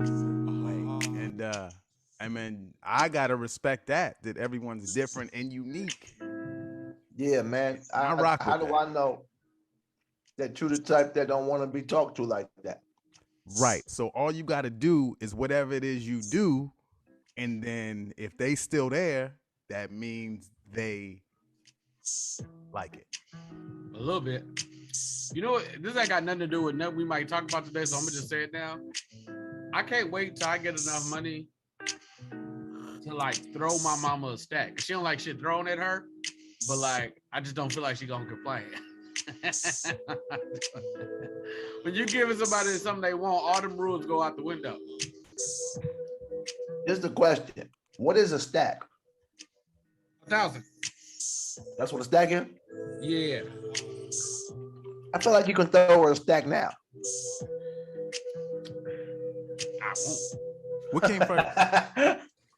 Like, and I mean, I gotta respect that everyone's different and unique. Yeah, man. I rock How with do that. I know that you're the type that don't want to be talked to like that? Right. So all you gotta do is whatever it is you do, and then if they still there, that means they like it. A little bit. You know what? This ain't got nothing to do with nothing we might talk about today, so I'm gonna just say it now. I can't wait till I get enough money to like throw my mama a stack. She don't like shit thrown at her, but like I just don't feel like she gonna complain. When you giving somebody something they want, all them rules go out the window. Here's the question: what is a stack? 1,000. That's what a stack is. Yeah. I feel like you can throw her a stack now. I won't. What came first?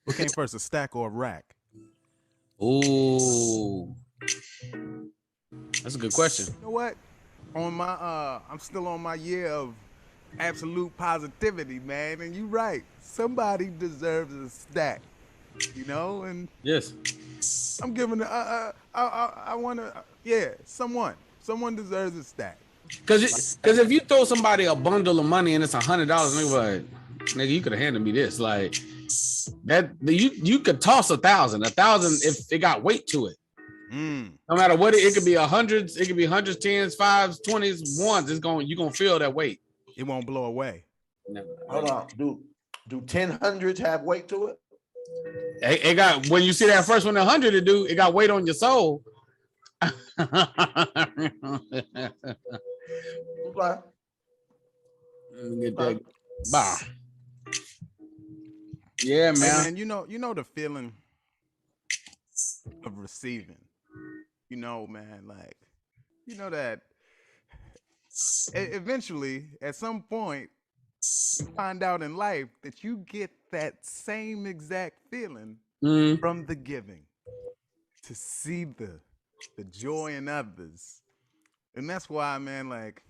What came first, a stack or a rack? Ooh. That's a good question. You know what? On my I'm still on my year of absolute positivity, man. And you right. Somebody deserves a stack. You know, and Yes. I'm giving I wanna someone deserves a stack. Cause if you throw somebody a bundle of money and it's $100, nigga, like, you could have handed me this. Like that, you could toss 1,000. 1,000 if it got weight to it. No matter what, it could be hundreds, it could be hundreds, tens, fives, 20s, ones. You're gonna feel that weight. It won't blow away. Hold on. Do 10 hundreds have weight to it? It got, when you see that first one, 100 it got weight on your soul. Okay. Get that. Bah. Yeah, man. Hey, man, you know the feeling of receiving. You know, man, like, you know that eventually, at some point, you find out in life that you get that same exact feeling from the giving. To see the joy in others. And that's why, man, like,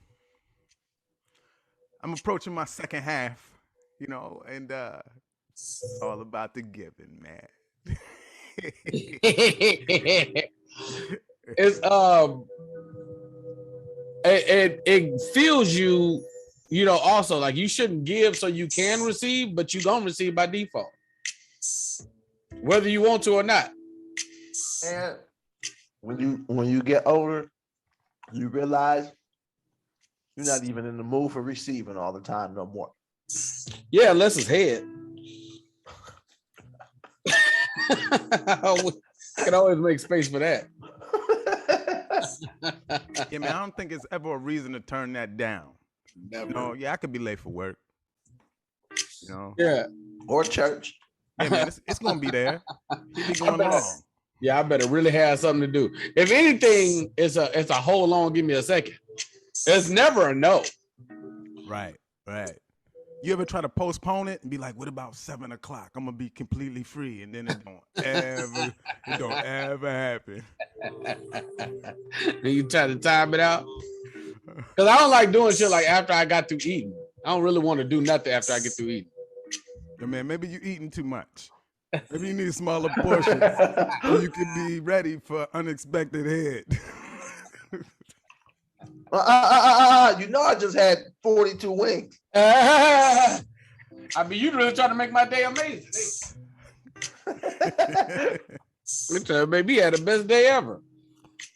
I'm approaching my second half, you know, and it's all about the giving, man. It's it feels you know, also like you shouldn't give so you can receive, but you're gonna receive by default, whether you want to or not. And when you get older, you realize you're not even in the mood for receiving all the time no more. Yeah, unless it's head. I can always make space for that. Yeah, man, I don't think it's ever a reason to turn that down. Never. You know, yeah, I could be late for work. You know? Yeah. Or church. Yeah, man, it's gonna be there. It be going long. Yeah, I better really have something to do. If anything, it's a hold on, give me a second. It's never a no. Right. You ever try to postpone it and be like, what about 7 o'clock? I'm gonna be completely free, and then it don't ever happen. And you try to time it out. Because I don't like doing shit like after I got through eating. I don't really want to do nothing after I get through eating. Yeah, man, maybe you eating too much. Maybe you need smaller portions so you can be ready for unexpected head. You know, I just had 42 wings. I mean, you really trying to make my day amazing. You trying to make me have the best day ever.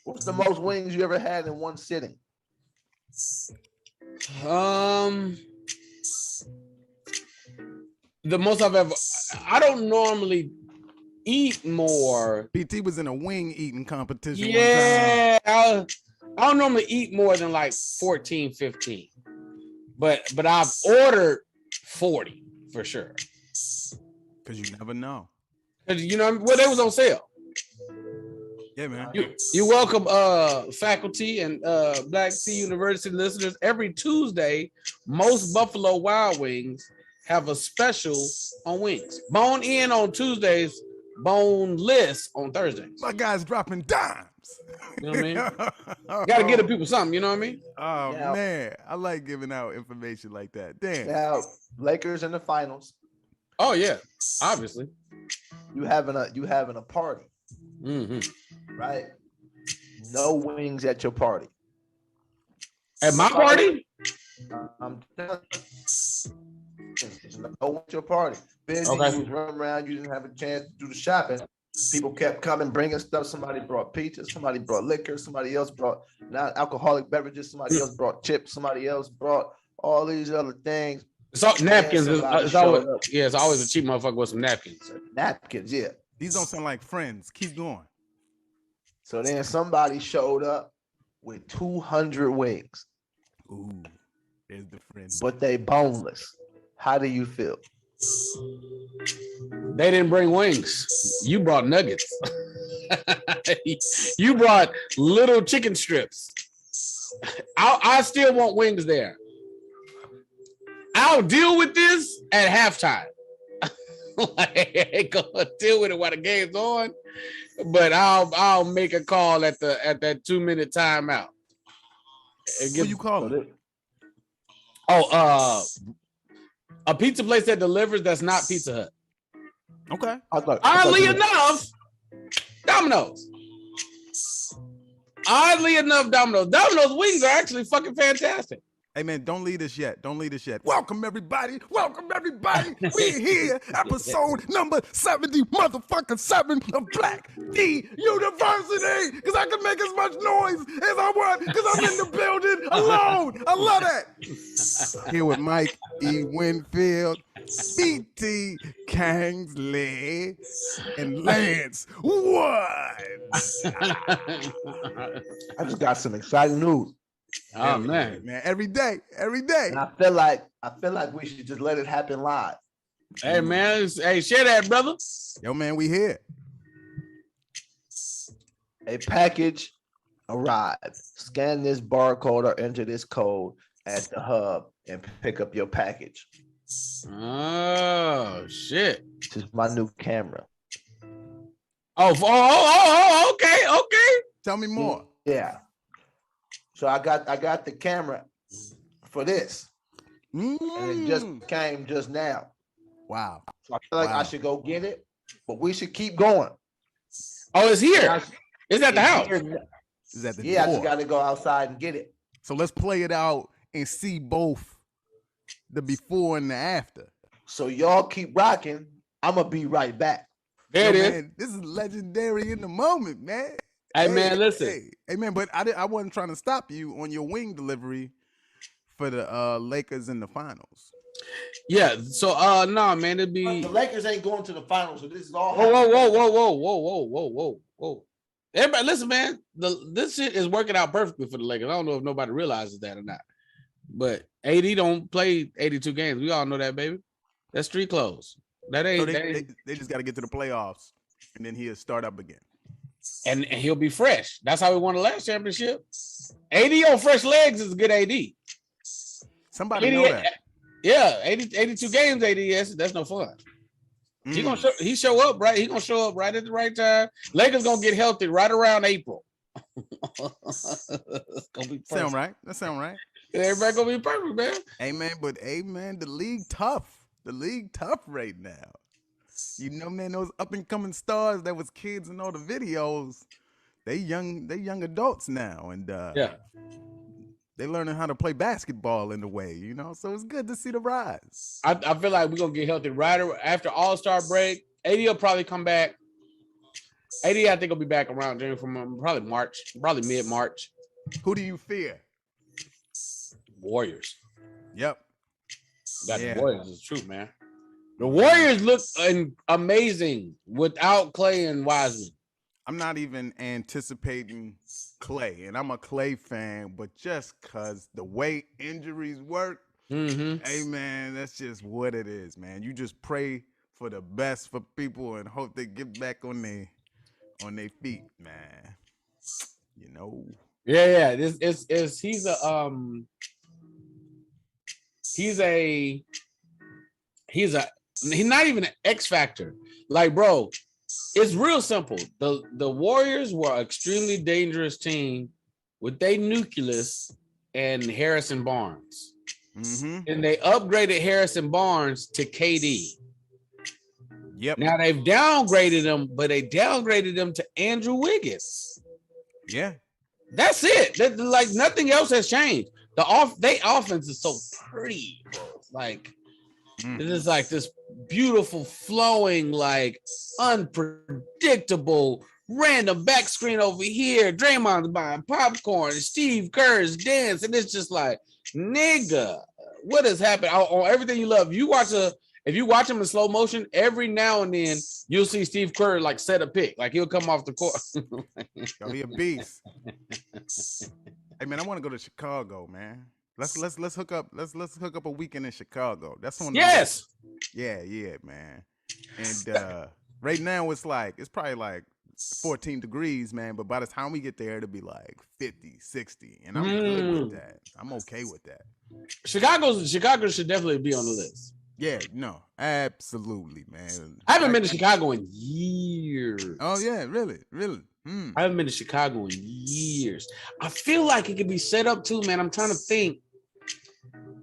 What's the most wings you ever had in one sitting? The most I've ever. I don't normally eat more. BT was in a wing eating competition. Yeah, I don't normally eat more than like 14, 15. But I've ordered 40 for sure. Because you never know. You know, well, they was on sale. Yeah, man. You're welcome, faculty and Black Sea University listeners. Every Tuesday, most Buffalo Wild Wings have a special on wings. Bone in on Tuesdays boneless on Thursdays. My guy's dropping dimes. You know what I mean? Got to give the people something. You know what I mean? Oh man, I like giving out information like that. Damn. Now, Lakers in the finals. Oh yeah, obviously. You having a party, right? No wings at your party. At my party? I'm telling you, no at your party. Busy, you was running around. You didn't have a chance to do the shopping. People kept coming, bringing stuff. Somebody brought pizza. Somebody brought liquor. Somebody else brought non-alcoholic beverages. Somebody else brought chips. Somebody else brought all these other things. So napkins. It's always a cheap motherfucker with some napkins. Napkins, yeah. These don't sound like friends. Keep going. So then somebody showed up with 200 wings. Ooh, there's the friends. But they boneless. How do you feel? They didn't bring wings. You brought nuggets. You brought little chicken strips. I still want wings there. I'll deal with this at halftime. I ain't gonna deal with it while the game's on, but I'll make a call at that 2-minute timeout. What you call it? A pizza place that delivers that's not Pizza Hut. Okay. Oddly enough, Domino's. Domino's wings are actually fucking fantastic. Hey man, don't lead us yet. Welcome everybody. We here, episode number 70, motherfucking 7 of Black D University. Cause I can make as much noise as I want, cause I'm in the building alone. I love that. Here with Mike E. Winfield, BT Kingsley, and Lance Woods. I just got some exciting news. Oh man, every day. And I feel like we should just let it happen live. Hey man, share that, brother. Yo man, we here. A package arrived. Scan this barcode or enter this code at the hub and pick up your package. Oh shit! This is my new camera. Okay. Tell me more. Yeah. So I got the camera for this, and it just came just now. Wow. So I feel like I should go get it, but we should keep going. Oh, it's here. It's at the house. It's at the door. I just got to go outside and get it. So let's play it out and see both the before and the after. So y'all keep rocking. I'm gonna be right back. There it is. Man, this is legendary in the moment, man. Hey man, listen. Hey man, but I wasn't trying to stop you on your wing delivery for the Lakers in the finals. Yeah. So no, man, it'd be the Lakers ain't going to the finals, so this is all. Whoa. Everybody, listen, man. This shit is working out perfectly for the Lakers. I don't know if nobody realizes that or not, but AD don't play 82 games. We all know that, baby. That's street clothes. That ain't. So they just got to get to the playoffs, and then he'll start up again. And he'll be fresh. That's how we won the last championship. AD on fresh legs is a good AD. Somebody know that. Yeah, 82 games AD. That's no fun. He show up right. He gonna show up right at the right time. Lakers gonna get healthy right around April. Gonna be sound right. That sound right. Everybody gonna be perfect, man. Amen. The league tough. The league tough right now. You know, man, those up and coming stars that was kids in all the videos, they young adults now, and they learning how to play basketball in a way, you know. So it's good to see the rise. I feel like we're gonna get healthy right after All-Star break. AD will probably come back. AD, I think will be back around January from probably March, probably mid-March. Who do you fear? Warriors. Yep. The Warriors is true, man. The Warriors look amazing without Clay and Wiseman. I'm not even anticipating Clay, and I'm a Clay fan, but just because the way injuries work, hey, man, that's just what it is, man. You just pray for the best for people and hope they get back on their feet, man. You know? Yeah. He's not even an X factor. Like, bro, it's real simple. The Warriors were an extremely dangerous team with their nucleus and Harrison Barnes. Mm-hmm. And they upgraded Harrison Barnes to KD. Yep. Now they've downgraded them, but they downgraded them to Andrew Wiggins. Yeah. That's it. Like nothing else has changed. They offense is so pretty, bro. Like it is like this beautiful, flowing, like unpredictable, random back screen over here. Draymond's buying popcorn, Steve Kerr's dance, and it's just like, nigga, what has happened on everything you love? If you watch him in slow motion, every now and then you'll see Steve Kerr like set a pick, like he'll come off the court. Yo, he a beast. Hey man, I want to go to Chicago, man. Let's hook up. Let's hook up a weekend in Chicago. That's on. Yes. Yeah, man. And right now it's probably like 14 degrees, man. But by the time we get there, it'll be like 50, 60, and I'm good with that. I'm okay with that. Chicago should definitely be on the list. Yeah, no, absolutely, man. I haven't been to Chicago in years. Oh yeah, really. I haven't been to Chicago in years. I feel like it could be set up too, man. I'm trying to think.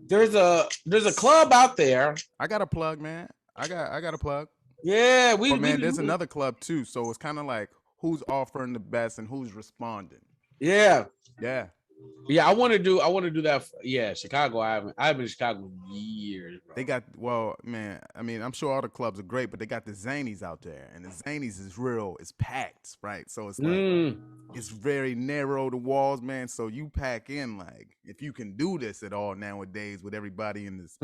There's a club out there. I got a plug, man. I got a plug. Yeah, there's another club too. So it's kind of like who's offering the best and who's responding. Yeah. Yeah, I want to do that. Yeah, Chicago. I've been to Chicago in years, bro. They got, man, I mean, I'm sure all the clubs are great, but they got the Zanies out there, and the Zanies is real. It's packed, right? So it's like it's very narrow, the walls, man. So you pack in, like, if you can do this at all nowadays with everybody in this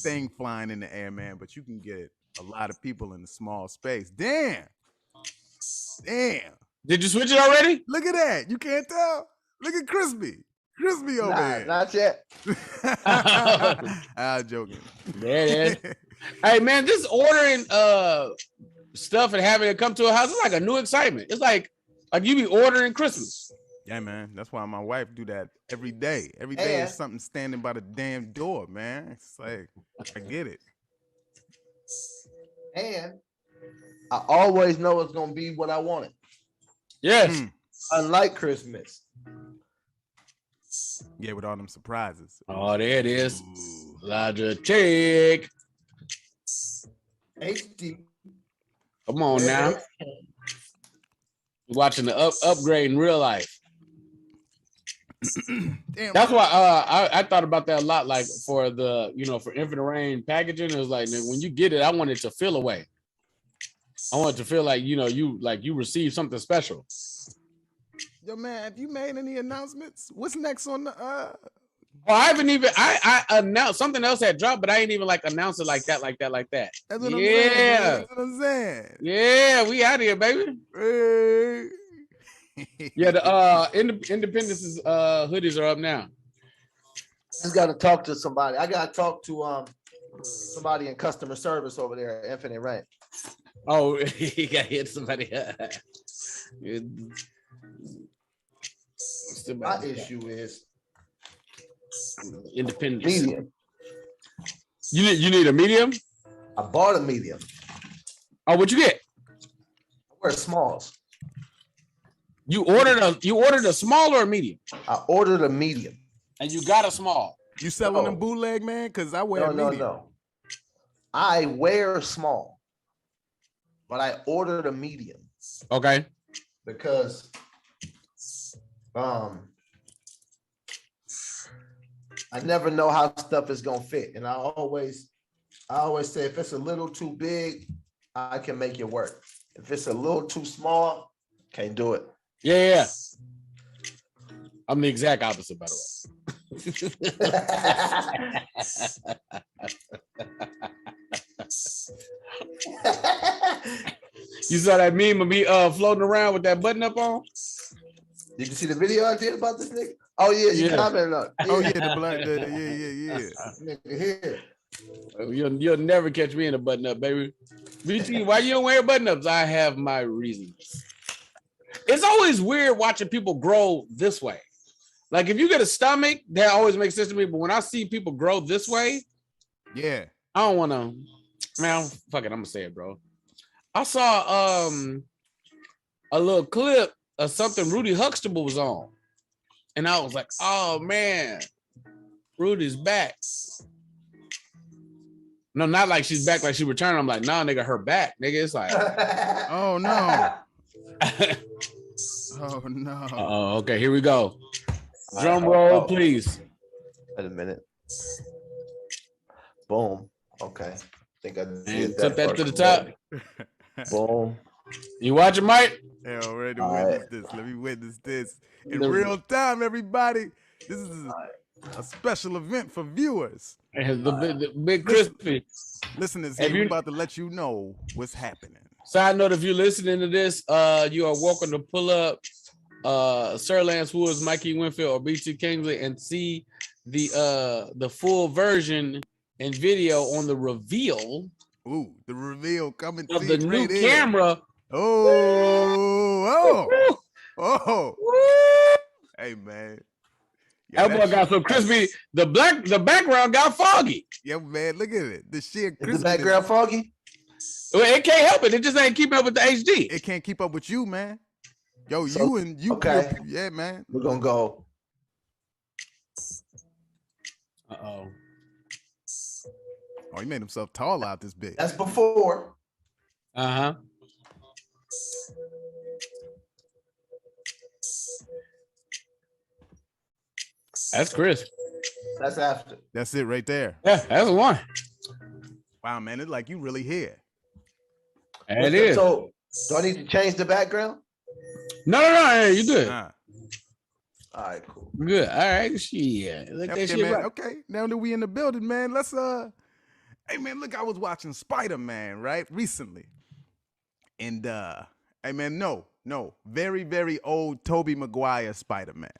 thing flying in the air, man, but you can get a lot of people in a small space. Damn. Did you switch it already? Look at that. You can't tell. Look at Crispy over here. Not yet. I'm joking. Yeah. Hey man, just ordering stuff and having it come to a house is like a new excitement. It's like you be ordering Christmas. Yeah, man. That's why my wife do that every day. Every day is something standing by the damn door, man. It's like, I get it. And I always know it's gonna be what I wanted. Yes. Unlike Christmas. Yeah, with all them surprises. Oh, there it is. Logitech. HD. Come on now. You're watching the upgrade in real life. Damn, that's why I thought about that a lot. Like for the for Infinite Rain packaging, it was like when you get it, I want it to feel away. I want it to feel like you received something special. Yo, man, have you made any announcements? What's next on the Oh, I haven't even I announced something else had dropped, but I ain't even like announced it like that. That's what I'm saying. That's what I'm saying. Yeah, we out here, baby. Hey. Yeah, the Independence's hoodies are up now. Just gotta talk to somebody. I gotta talk to somebody in customer service over there at Infinite Rain. Oh, he got hit somebody. My issue is Independence. Medium. You need a medium? I bought a medium. Oh, what'd you get? I wear smalls. You ordered a small or a medium? I ordered a medium. And you got a small. You selling them bootleg, man? Because I wear medium. No. I wear small, but I ordered a medium. Okay. Because I never know how stuff is gonna fit, and I always say if it's a little too big, I can make it work. If it's a little too small, can't do it. Yeah. I'm the exact opposite, by the way. You saw that meme of me floating around with that button up on? Did you see the video I did about this nigga? Oh yeah, you commented on it. Yeah. Oh yeah, the black, yeah. Nigga here. You'll never catch me in a button up, baby. BT, why you don't wear button ups? I have my reasons. It's always weird watching people grow this way. Like if you get a stomach, that always makes sense to me. But when I see people grow this way, yeah, I don't want to. Man, fuck it, I'm gonna say it, bro. I saw a little clip of something Rudy Huxtable was on, and I was like, oh man, Rudy's back. No, not like she's back, like she returned. I'm like, nah, nigga, her back, nigga. It's like, oh no. Oh no. Oh, okay, here we go. Drum roll, please. Wait a minute. Boom. Okay. I think I did Took that to the top. Boom. You watching, Mike? Hell, ready to witness this. Let me witness this in real time, everybody. This is a special event for viewers. The big crispy. Listeners, we're about to let you know what's happening. Side note, if you're listening to this, you are welcome to pull up Sir Lance Woods, Mikey Winfield, or BT Kingsley and see the full version and video on the reveal. Ooh, the reveal coming of the new camera. Oh. Hey man. Yeah, that boy got so crispy. The background got foggy. Yeah, man, look at it. The sheer crispy. Is the background foggy? Well, it can't help it. It just ain't keeping up with the HD. It can't keep up with you, man. Yo, so, you. Okay. Yeah, man. We're gonna go. Uh-oh. Oh, he made himself tall out this bit. That's before. Uh-huh. That's Chris. That's after. That's it right there. Yeah, that's the one. Wow, man, it's like you really here. And it is. So, do I need to change the background? No. Hey, you good. All right, cool. Good. All right, shit. Look okay, that shit man. right. Okay, now that we in the building, man, let's hey man, look, I was watching Spider-Man, right? Recently. And hey man, no. Very, very old Tobey Maguire Spider-Man.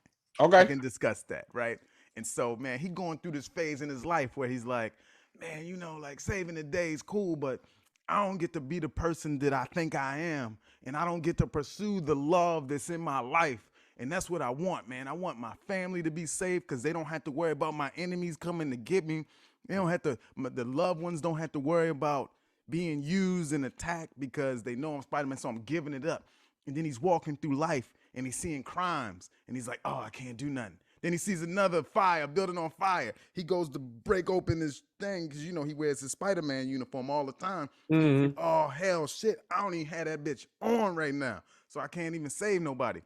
Okay. I can discuss that, right? And so, man, he going through this phase in his life where he's like, man, you know, like saving the day is cool, but I don't get to be the person that I think I am. And I don't get to pursue the love that's in my life. And that's what I want, man. I want my family to be safe because they don't have to worry about my enemies coming to get me. They don't have to, the loved ones don't have to worry about being used and attacked because they know I'm Spider-Man, so I'm giving it up. And then he's walking through life and he's seeing crimes and he's like, oh, I can't do nothing. Then he sees another fire, building on fire. He goes to break open his thing because, you know, he wears his Spider-Man uniform all the time. Mm-hmm. Oh, hell, shit. I don't even have that bitch on right now, so I can't even save nobody.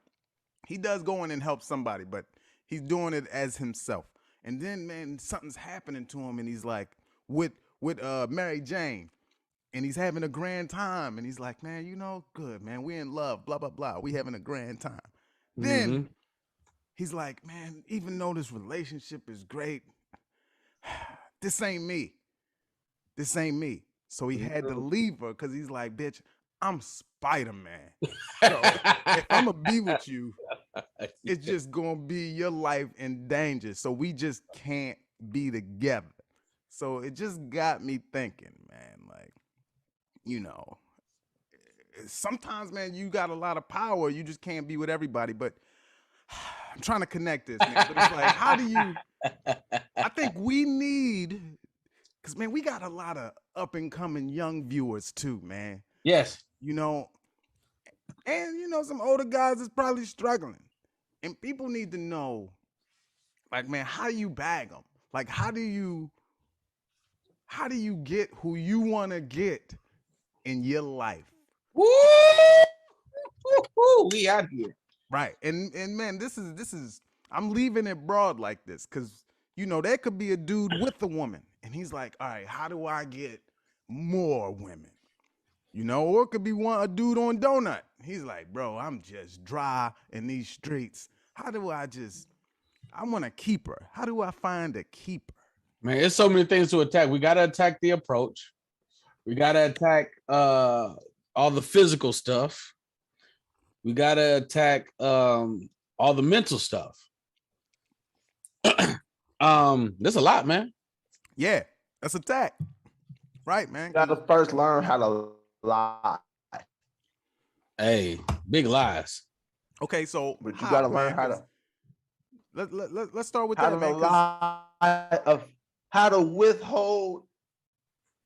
He does go in and help somebody, but he's doing it as himself. And then, man, something's happening to him, and he's like with Mary Jane, and he's having a grand time. And he's like, man, you know, good, man. We're in love, blah, blah, blah. We having a grand time. Then he's like, man, even though this relationship is great, this ain't me. This ain't me. So he had to leave her because he's like, bitch, I'm Spider-Man. So if I'm going to be with you, it's just going to be your life in danger. So we just can't be together. So it just got me thinking, man, like, you know, sometimes, man, you got a lot of power. You just can't be with everybody. But I'm trying to connect this, man. But it's like, how do you, I think we need, because, man, we got a lot of up and coming young viewers too, man. Yes. You know, and, you know, some older guys is probably struggling. And people need to know, like, man, how do you bag them? Like, how do you get who you want to get in your life? Woo! We out here. Right. And man, this is, I'm leaving it broad like this because, you know, there could be a dude with a woman and he's like, all right, how do I get more women? You know, or it could be a dude on Donut. He's like, bro, I'm just dry in these streets. How do I want a keeper. How do I find a keeper? Man, there's so many things to attack. We got to attack the approach. We got to attack all the physical stuff. We got to attack all the mental stuff. There's a lot, man. Yeah, that's attack. Right, man. You got to first learn how to lie. Hey, big lies. Okay, so but you got to learn how to. Let's start with that, man. Lie of how to withhold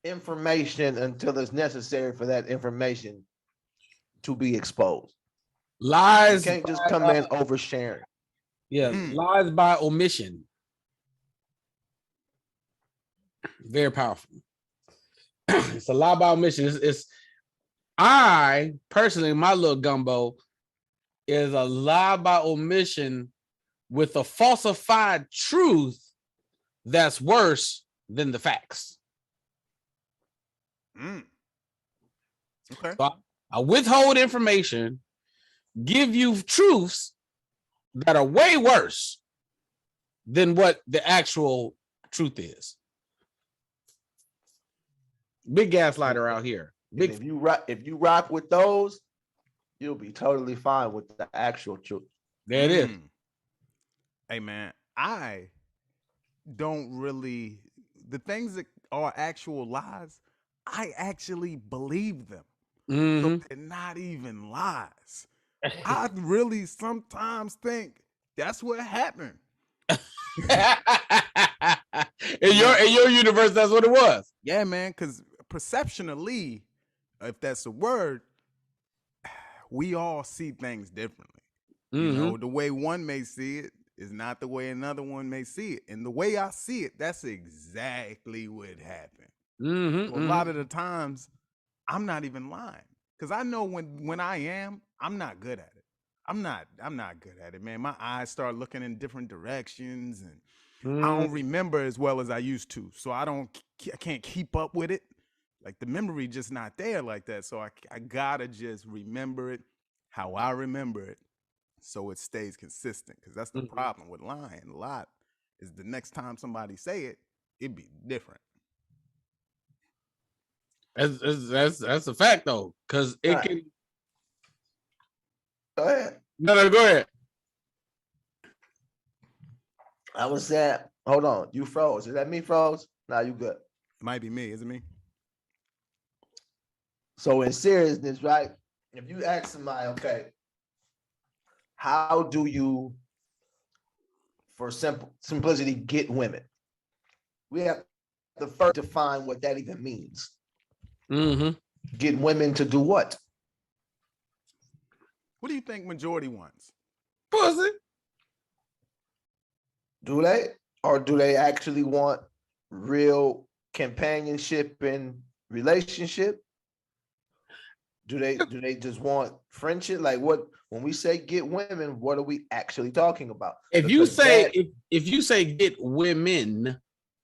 information until it's necessary for that information to be exposed. Lies. You can't just come in oversharing. Yeah, lies by omission. Very powerful. It's a lie by omission. I personally, my little gumbo is a lie by omission with a falsified truth that's worse than the facts. Okay. So I withhold information, give you truths that are way worse than what the actual truth is. Big gaslighter out here. If you rock with those, you'll be totally fine with the actual truth. There it is. Hey man, I don't really, the things that are actual lies, I actually believe them. So they're not even lies. I really sometimes think that's what happened. In your universe, that's what it was. Yeah, man, because perceptionally, if that's a word, we all see things differently. You know, the way one may see it is not the way another one may see it. And the way I see it, that's exactly what happened. So a lot of the times, I'm not even lying. Because I know when I am, I'm not good at it. I'm not good at it, man. My eyes start looking in different directions and I don't remember as well as I used to. So I can't keep up with it. Like the memory just not there like that. So I gotta just remember it how I remember it so it stays consistent. Because that's the problem with lying a lot is the next time somebody say it, it'd be different. That's a fact though, because it can. Go ahead. No, go ahead. I was saying, hold on, you froze. Is that me froze? Nah, you good. It might be me, is it me? So in seriousness, right? If you ask somebody, okay, how do you, for simplicity, get women? We have to first define what that even means. Get women to do what? What do you think majority wants? Pussy. Do they? Or do they actually want real companionship and relationship? Do they just want friendship? Like what, when we say get women, what are we actually talking about? If you say if you say get women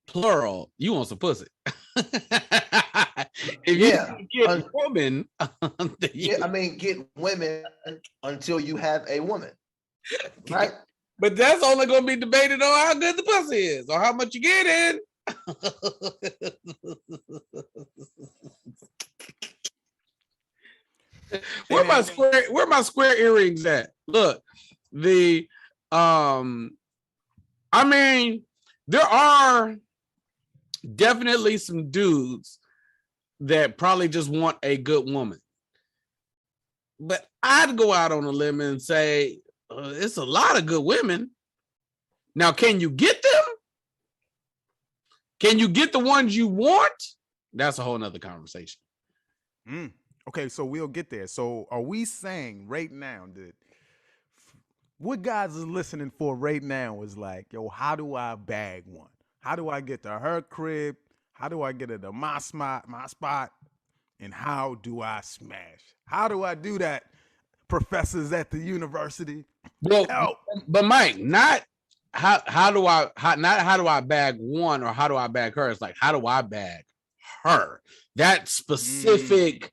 plural, you want some pussy. If you get women, I mean get women until you have a woman. Right? But that's only gonna be debated on how good the pussy is or how much you get in. Where my square earrings at? Look, I mean, there are definitely some dudes that probably just want a good woman. But I'd go out on a limb and say it's a lot of good women. Now, can you get them? Can you get the ones you want? That's a whole nother conversation. Okay, so we'll get there. So are we saying right now that what guys is listening for right now is like, yo, how do I bag one? How do I get to her crib? How do I get her to my spot? And how do I smash? How do I do that, professors at the university? Well, but Mike, not how do I bag one or how do I bag her? It's like, how do I bag her? That specific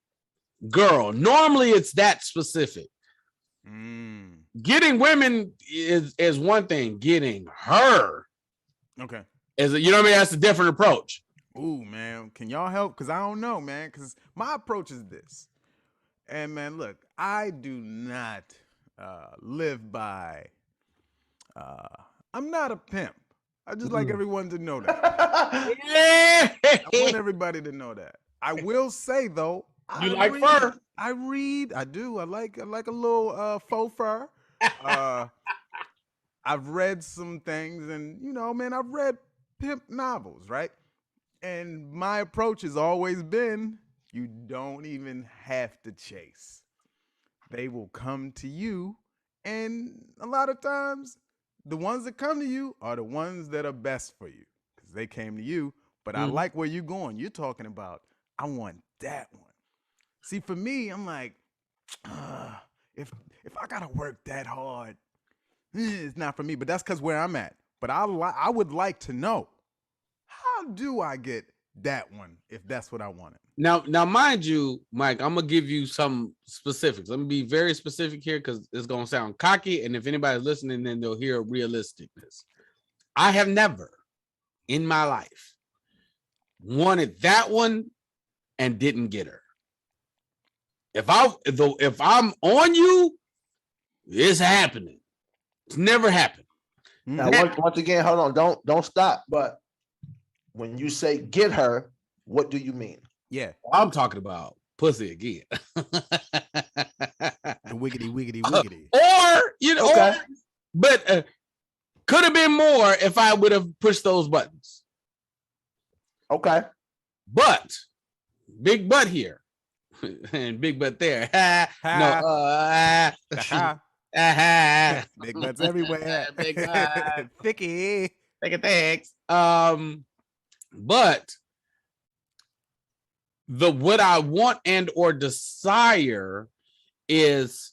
girl. Normally it's that specific. Getting women is one thing. Getting her, okay, is, you know what I mean? That's a different approach. Ooh, man, can y'all help? Because I don't know, man. Because my approach is this. And man, look, I do not live by. I'm not a pimp. I just like everyone to know that. I want everybody to know that. I will say though, you like fur? I read. I do. I like a little faux fur. I've read some things, and you know, man, I've read pimp novels, right? And my approach has always been, you don't even have to chase. They will come to you. And a lot of times, the ones that come to you are the ones that are best for you because they came to you. But I like where you're going. You're talking about, I want that one. See, for me, I'm like, if I gotta work that hard, it's not for me. But that's because where I'm at. But I would like to know, how do I get that one if that's what I wanted? Now, mind you, Mike, I'm gonna give you some specifics. Let me be very specific here because it's gonna sound cocky, and if anybody's listening, then they'll hear realisticness. I have never in my life wanted that one and didn't get her. If I'm on you, it's happening. It's never happened. Now, once again, hold on, don't stop. But when you say get her, what do you mean? Yeah, I'm talking about pussy again. The wiggity. Or okay. But could have been more if I would have pushed those buttons. Okay. But big butt here and big butt there. Big butts everywhere. Big butt. Thicky. Thanks. But what I want and or desire is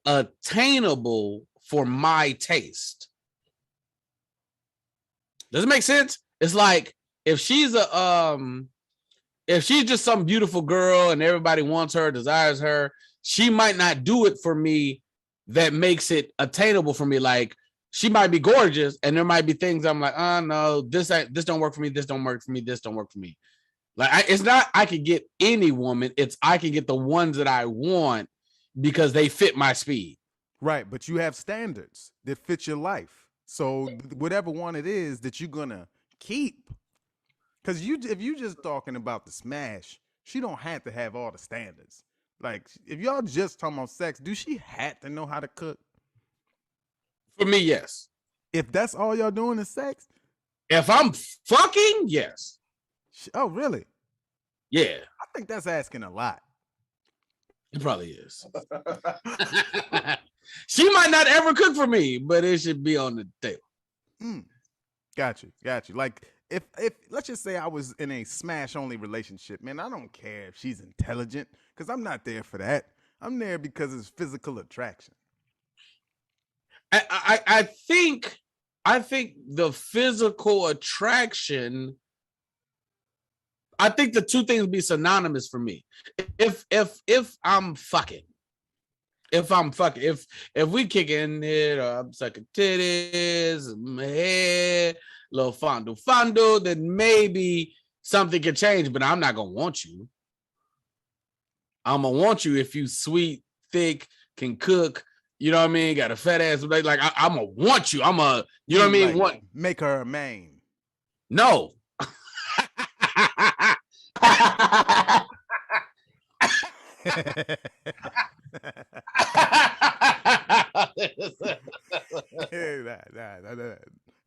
attainable for my taste. Does it make sense? It's like if she's just some beautiful girl and everybody wants her, desires her, she might not do it for me that makes it attainable for me. Like she might be gorgeous and there might be things I'm like, oh no, this don't work for me, this don't work for me, this don't work for me. Like it's not I could get any woman, it's I can get the ones that I want because they fit my speed. Right, but you have standards that fit your life. So whatever one it is that you're gonna keep. Because if you just talking about the smash, she don't have to have all the standards. Like if y'all just talking about sex, do she have to know how to cook? For me, yes. If that's all y'all doing is sex? If I'm fucking, yes. Oh, really? Yeah. I think that's asking a lot. It probably is. She might not ever cook for me, but it should be on the table. Got you. Like if let's just say I was in a smash only relationship, man, I don't care if she's intelligent because I'm not there for that. I'm there because it's physical attraction. I think the physical attraction. I think the two things be synonymous for me. If I'm fucking, if we kicking it or I'm sucking titties, my head, little fondue, then maybe something can change. But I'm not gonna want you. I'm gonna want you if you sweet, thick, can cook. You know what I mean? Got a fat ass. Like I'm gonna want you. You know what I mean? Like, what? Make her a main. No.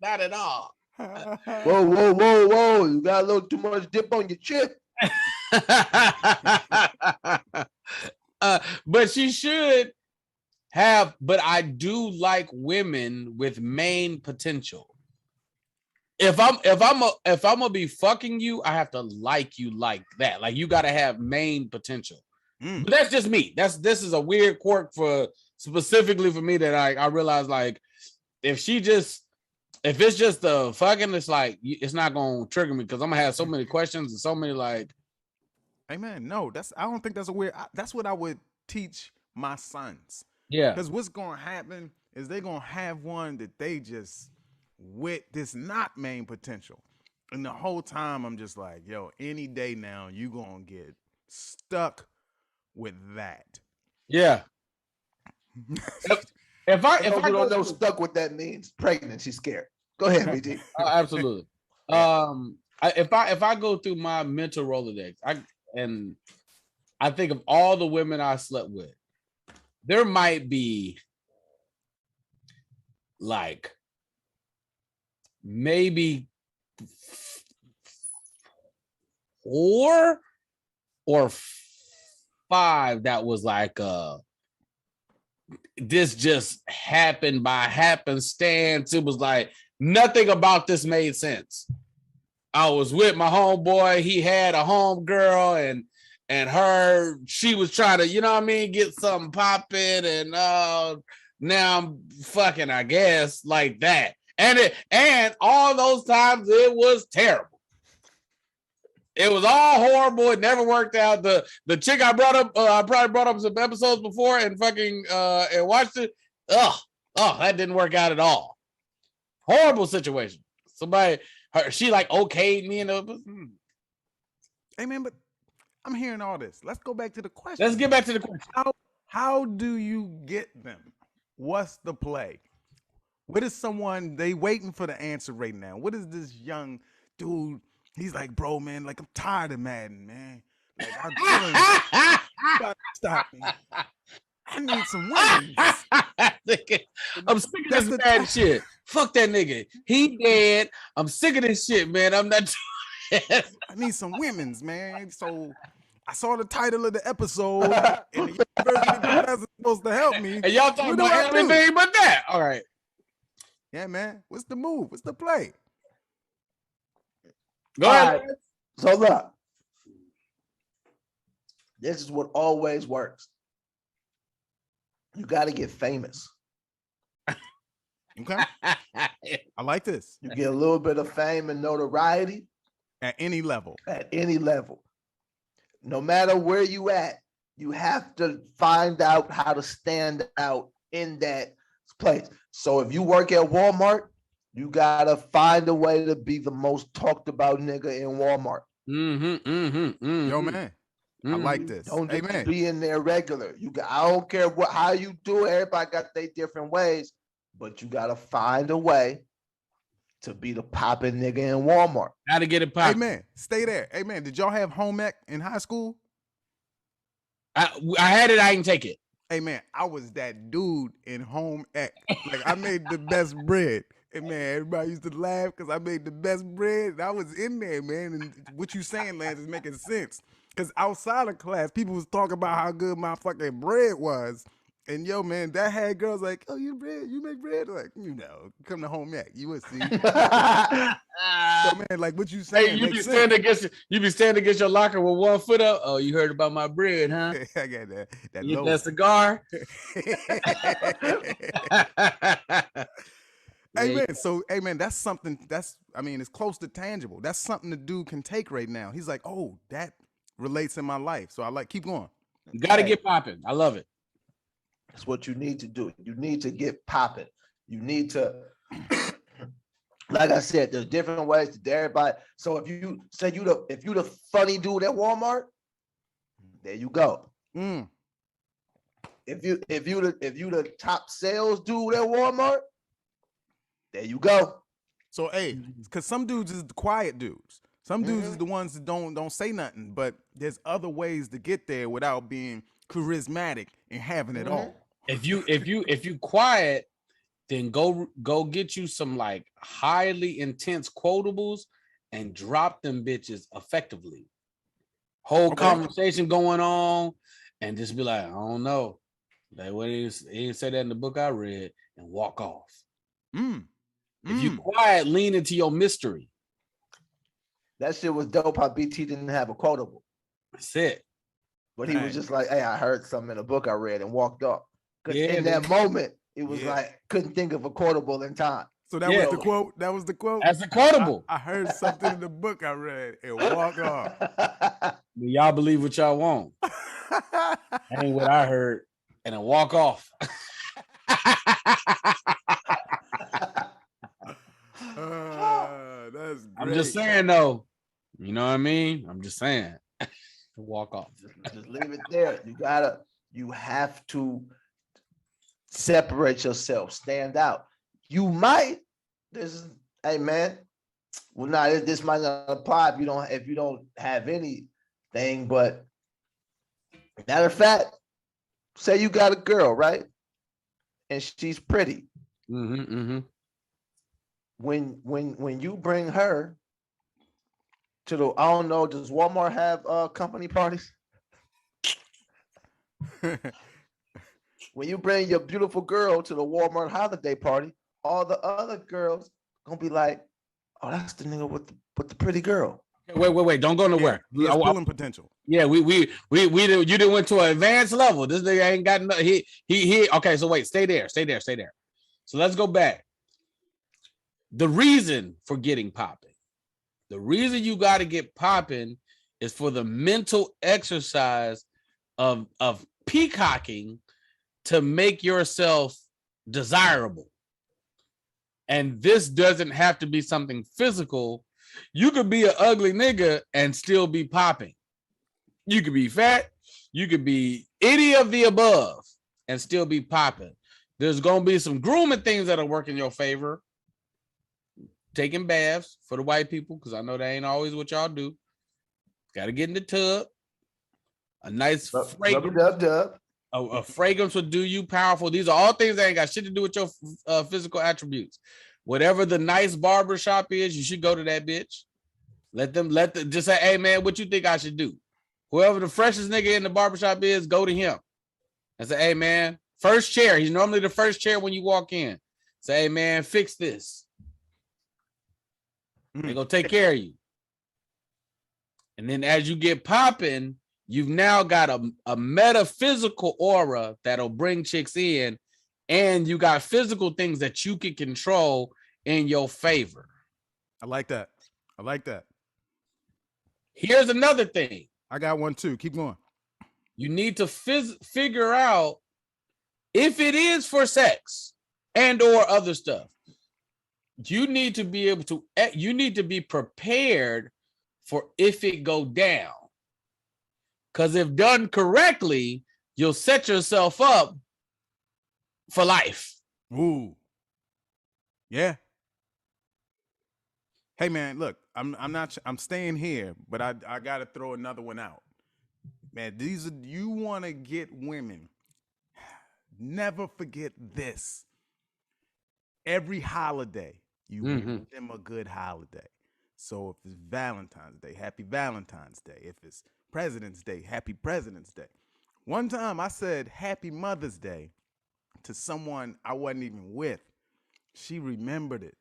Not at all. Whoa. You got a little too much dip on your chip. But she should have, but I do like women with main potential. If I'm gonna be fucking you, I have to like you like that. Like you gotta have main potential. But that's just me. This is a weird quirk for specifically for me that I realize like if it's just the fucking, it's like it's not gonna trigger me because I'm gonna have so many questions and so many like. Hey man, no, I don't think that's a weird. That's what I would teach my sons. Yeah. Because what's gonna happen is they're gonna have one that they just with this not main potential. And the whole time I'm just like, yo, any day now you gonna get stuck with that. Yeah. if I don't know stuck what that means, pregnant, she's scared. Go ahead, BT. Absolutely. If I go through my mental Rolodex, I think of all the women I slept with, there might be like maybe 4 or 5 that was like this just happened by happenstance. It was like nothing about this made sense. I was with my homeboy. He had a homegirl, and she was trying to, you know what I mean, get something popping, and now I'm fucking, I guess, like that. And all those times it was terrible. It was all horrible. It never worked out. The chick I brought up, I probably brought up some episodes before and fucking and watched it. That didn't work out at all. Horrible situation. She like okayed me and Hey man, but I'm hearing all this. Let's go back to the question. Let's get back to the question. How do you get them? What's the play? What is someone they waiting for the answer right now? What is this young dude? He's like, bro, man, like I'm tired of Madden, man. Like I'm killing stop me. I need some wins. I'm sick of this bad shit. Fuck that nigga. He dead. I'm sick of this shit, man. I'm not. I need some women's, man. So I saw the title of the episode, and the university professor supposed to help me. And y'all talking about everything but that. All right. Yeah, man. What's the move? What's the play? Go ahead. Right. So look, this is what always works. You got to get famous. Okay. I like this. You get a little bit of fame and notoriety. At any level. At any level. No matter where you at, you have to find out how to stand out in that place. So if you work at Walmart, you got to find a way to be the most talked about nigga in Walmart. Yo, man. I like this. Don't just be in there regular. I don't care how you do it. Everybody got their different ways, but you got to find a way to be the popping nigga in Walmart. Got to get it popping. Hey, man, stay there. Hey, man, did y'all have home ec in high school? I had it. I didn't take it. Hey, man, I was that dude in home ec. Like, I made the best bread. And, man, everybody used to laugh because I made the best bread. And I was in there, man. And what you saying, Lance, is making sense. Because outside of class, people was talking about how good my fucking bread was. And, yo, man, that had girls like, oh, you make bread? Like, you know, come to home ec. You would see. So, man, like, what you saying you be standing against your locker with one foot up. Oh, you heard about my bread, huh? I got that you get that cigar? Hey man, so that's something it's close to tangible. That's something the dude can take right now. He's like, oh, that relates in my life. So I like, keep going. You got to get popping. I love it. That's what you need to do. You need to get popping. You need to, like I said, there's different ways to everybody. So if you say if you the funny dude at Walmart, there you go. If you the top sales dude at Walmart, there you go. So hey, because some dudes is the quiet dudes. Some dudes is the ones that don't say nothing. But there's other ways to get there without being charismatic and having it all. If you quiet, then go get you some like highly intense quotables and drop them bitches effectively. Whole conversation going on, and just be like, I don't know. Like what he didn't say that in the book I read, and walk off. If you quiet, lean into your mystery. That shit was dope how BT didn't have a quotable. That's it. But he was just like, hey, I heard something in a book I read and walked off. Because in that moment, it was like, couldn't think of a quotable in time. So that was the quote? That was the quote? That's the quotable. I heard something in the book I read and walk off. Y'all believe what y'all want. That ain't what I heard. And then walk off. That's great. I'm just saying though. You know what I mean? I'm just saying. Walk off. Just leave it there. You have to separate yourself, stand out. You might, hey man, well, this might not apply if you don't have anything, but matter of fact, say you got a girl, right? And she's pretty. When you bring her to the, I don't know, does Walmart have company parties? When you bring your beautiful girl to the Walmart holiday party, all the other girls gonna be like, "Oh, that's the nigga with the pretty girl." Wait! Don't go nowhere. He has pulling potential. Yeah, you didn't went to an advanced level. This nigga ain't got no. He. Okay, so wait, stay there. So let's go back. The reason for getting popping, the reason you got to get popping is for the mental exercise of peacocking to make yourself desirable. And this doesn't have to be something physical. You could be an ugly nigga and still be popping. You could be fat. You could be any of the above and still be popping. There's going to be some grooming things that'll work in your favor. Taking baths for the white people, because I know that ain't always what y'all do. Got to get in the tub. A nice fragrance. A fragrance will do you powerful. These are all things that ain't got shit to do with your physical attributes. Whatever the nice barber shop is, you should go to that bitch. Just say, hey man, what you think I should do? Whoever the freshest nigga in the barbershop is, go to him and say, hey man, first chair. He's normally the first chair when you walk in. Say, hey man, fix this. They're gonna take care of you. And then as you get popping, you've now got a metaphysical aura that'll bring chicks in, and you got physical things that you can control in your favor. I like that. Here's another thing. I got one too. Keep going. You need to figure out if it is for sex and or other stuff. You need to be able to, you need to be prepared for if it go down. Because if done correctly, you'll set yourself up for life. Ooh. Yeah. Hey man, look, I'm staying here, but I gotta throw another one out. Man, you wanna get women. Never forget this. Every holiday, you give them a good holiday. So if it's Valentine's Day, happy Valentine's Day. If it's President's Day, happy President's Day. One time I said happy Mother's Day to someone I wasn't even with. She remembered it.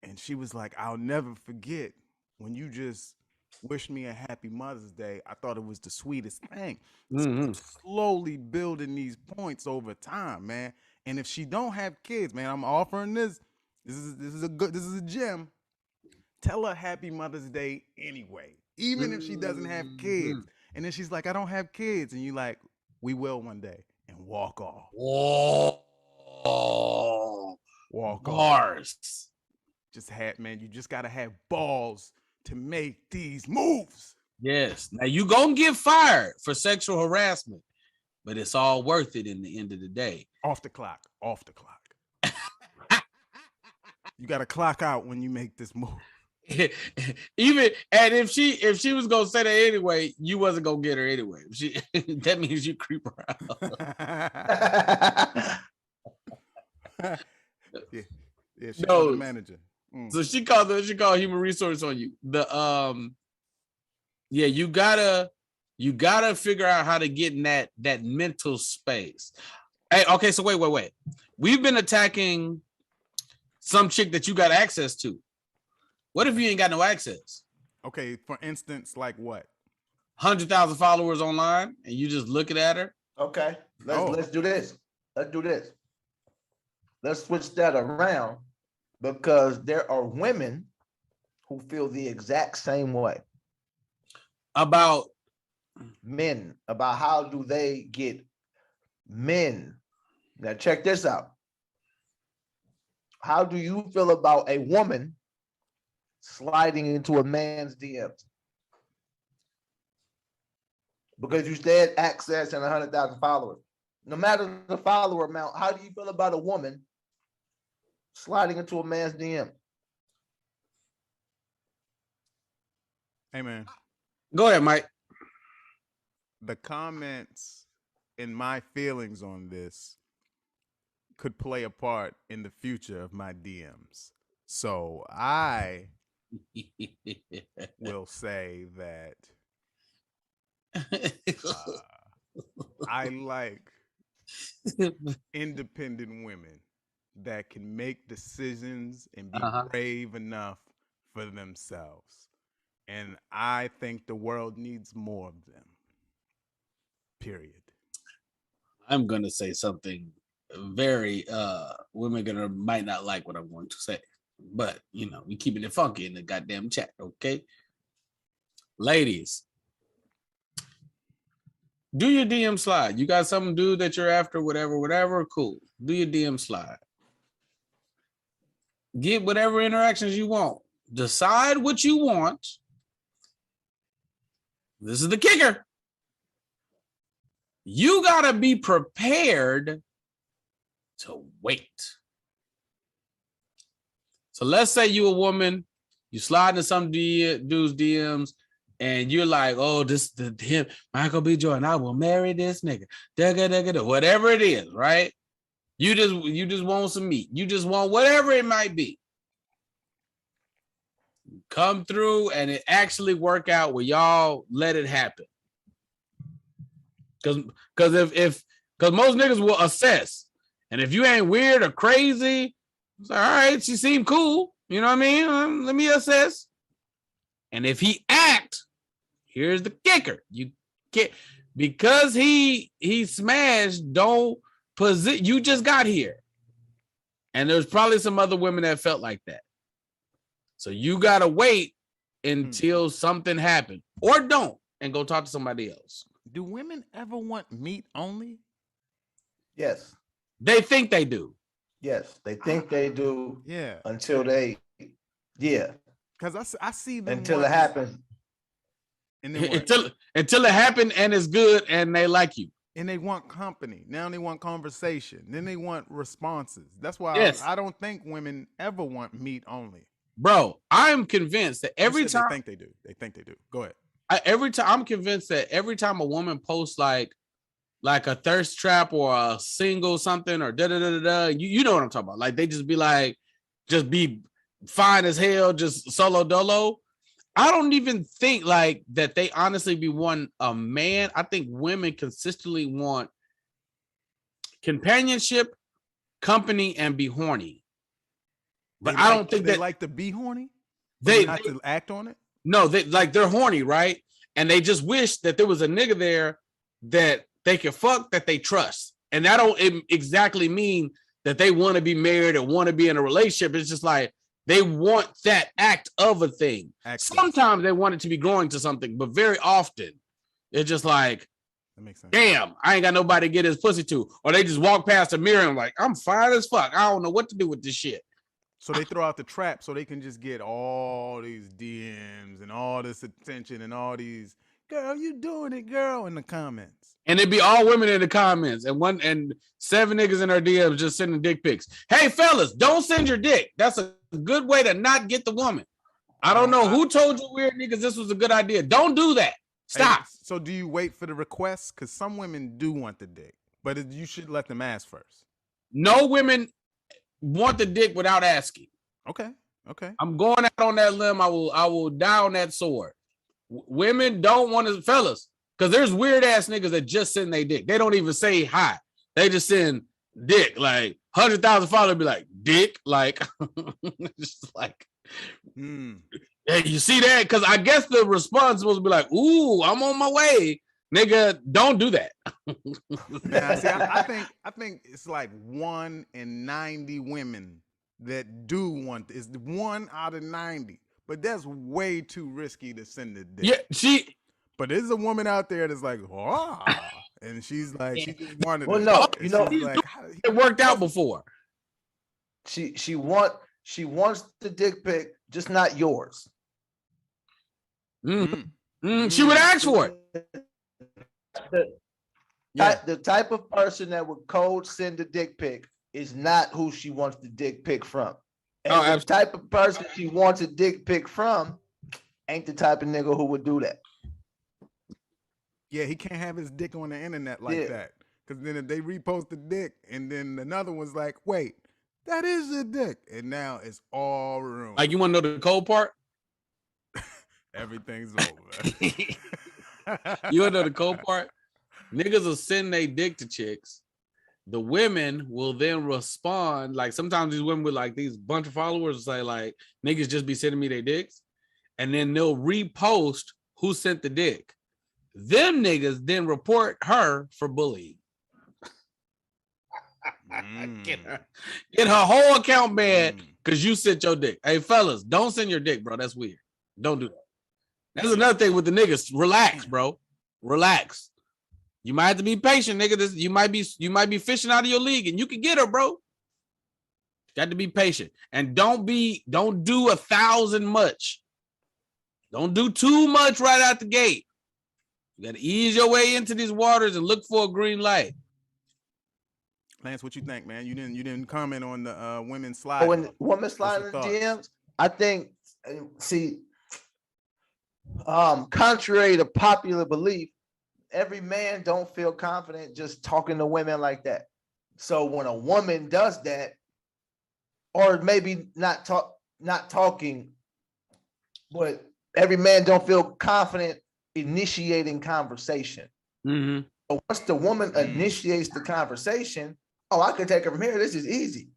And she was like, I'll never forget when you just wished me a happy Mother's Day. I thought it was the sweetest thing. Slowly building these points over time, man. And if she don't have kids, man, I'm offering this. This is a gem. Tell her happy Mother's Day anyway, even if she doesn't have kids. And then she's like, I don't have kids. And you like, we will one day, and walk off. Walk Bars. Off. You just got to have balls to make these moves. Yes. Now you gonna get fired for sexual harassment, but it's all worth it in the end of the day. Off the clock. You got to clock out when you make this move. Even and if she was gonna say that anyway, you wasn't gonna get her anyway. That means you creep her out. Yeah, she was the manager. So she called human resource on you. You gotta figure out how to get in that mental space. Hey, okay, so wait. We've been attacking some chick that you got access to. What if you ain't got no access? Okay, for instance, like what? 100,000 followers online, and you just looking at her. Okay, let's do this. Let's switch that around, because there are women who feel the exact same way about men. About how do they get men? Now check this out. How do you feel about a woman sliding into a man's DMs? Because you said access and 100,000 followers. No matter the follower amount, how do you feel about a woman sliding into a man's DM? Hey, man. Go ahead, Mike. The comments and my feelings on this could play a part in the future of my DMs. So I will say that I like independent women that can make decisions and be brave enough for themselves. And I think the world needs more of them. Period. I'm gonna say something very women might not like what I'm going to say. But you know, we keeping it funky in the goddamn chat, okay? Ladies, do your DM slide. You got some dude that you're after, whatever, cool. Do your DM slide. Get whatever interactions you want. Decide what you want. This is the kicker. You gotta be prepared to wait. So let's say you a woman, you slide into some dude's DMs, and you're like, oh, him, Michael B. Jordan, I will marry this nigga. Whatever it is, right? You just want some meat. You just want whatever it might be. Come through and it actually work out where y'all let it happen. Because most niggas will assess. And if you ain't weird or crazy, it's like, all right, she seemed cool. You know what I mean? Let me assess. And if he act, here's the kicker. You can't, because he smashed, don't position. You just got here. And there's probably some other women that felt like that. So you gotta wait until something happened. Or don't, and go talk to somebody else. Do women ever want meat only? Yes. They think they do. Yes, they think they do. Yeah. Until they, yeah. Because I see them until it happens. And then until it happened and it's good and they like you. And they want company. Now they want conversation. Then they want responses. That's why I don't think women ever want meat only. Bro, I'm convinced that every time they think they do. They think they do. Go ahead. I'm convinced that every time a woman posts like a thirst trap or a single something or you know what I'm talking about. Like they just be like, just be fine as hell, just solo dolo. I don't even think like that they honestly be wanting a man. I think women consistently want companionship, company, and be horny. But I don't think they like to be horny. They not to act on it. No, they're horny, right? And they just wish that there was a nigga there that they can fuck, that they trust. And that don't exactly mean that they want to be married or want to be in a relationship. It's just like they want that act of a thing. Access. Sometimes they want it to be growing to something, but very often it's just like, that makes sense. Damn, I ain't got nobody to get his pussy to. Or they just walk past a mirror and like, I'm fine as fuck. I don't know what to do with this shit. So they throw out the trap so they can just get all these DMs and all this attention and all these, girl, you doing it, girl, in the comments. And it'd be all women in the comments and 7 niggas in their DMs just sending dick pics. Hey, fellas, don't send your dick. That's a good way to not get the woman. I don't know who told you weird niggas this was a good idea. Don't do that. Stop. Hey, so do you wait for the requests? Because some women do want the dick, but you should let them ask first. No women want the dick without asking. Okay. I'm going out on that limb. I will die on that sword. Women don't want to, fellas, because there's weird ass niggas that just send their dick. They don't even say hi. They just send dick. Like 100,000 followers be like, dick, like just like hey, you see that? Because I guess the response was be like, ooh, I'm on my way. Nigga, don't do that. Man, see, I think it's like 1 in 90 women that do want this. It's 1 out of 90, but that's way too risky to send a dick. Yeah, but there's a woman out there that's like, oh, and she's like, she just wanted. Well, no, you know, like, it worked out before. She wants the dick pic, just not yours. She would ask for it. The type of person that would cold send a dick pic is not who she wants the dick pic from. And the type of person she wants a dick pic from ain't the type of nigga who would do that. Yeah, he can't have his dick on the internet like that. Because then if they repost the dick and then another one's like, wait, that is a dick. And now it's all ruined. Like, you want to know the cold part? everything's over. You wanna know the cool part? Niggas will send their dick to chicks. The women will then respond. Like sometimes these women with like these bunch of followers say like, niggas just be sending me their dicks. And then they'll repost who sent the dick. Them niggas then report her for bullying. Get her whole account banned because you sent your dick. Hey, fellas, don't send your dick, bro. That's weird. Don't do that. That's another thing with the niggas. Relax, bro. Relax. You might have to be patient, nigga. You might be fishing out of your league, and you can get her, bro. Got to be patient, and don't do 1,000 much. Don't do too much right out the gate. You got to ease your way into these waters and look for a green light. Lance, what you think, man? You didn't comment on the women sliding. When women sliding in the DMs, I think, see, contrary to popular belief, every man don't feel confident just talking to women like that. So when a woman does that, or maybe not talking, but every man don't feel confident initiating conversation. Mm-hmm. But once the woman initiates the conversation, I can take her from here. This is easy.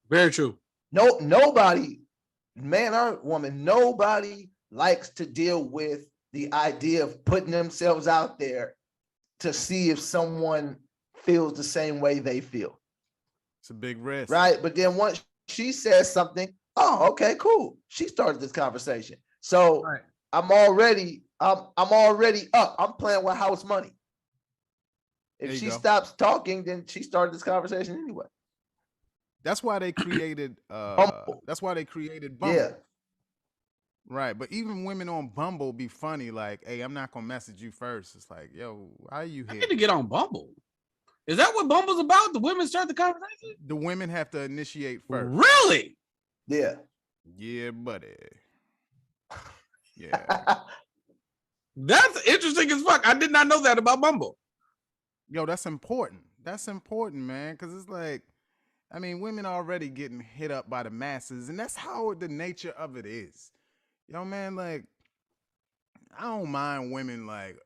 Very true. Nobody, man or woman, nobody likes to deal with the idea of putting themselves out there to see if someone feels the same way they feel. It's a big risk. Right? But then once she says something, okay, cool. She started this conversation. So right. I'm already up. I'm playing with house money. If she stops talking, then she started this conversation anyway. That's why they created Bumble. Yeah. Right. But even women on Bumble be funny, like, hey, I'm not gonna message you first. It's like, yo, how are you here? I need to get on Bumble. Is that what Bumble's about? The women start the conversation? The women have to initiate first. Really? Yeah. Yeah, buddy. Yeah. That's interesting as fuck. I did not know that about Bumble. Yo, that's important. That's important, man. Because it's like, I mean, women already getting hit up by the masses, and that's how the nature of it is. Yo, man, like, I don't mind women, like,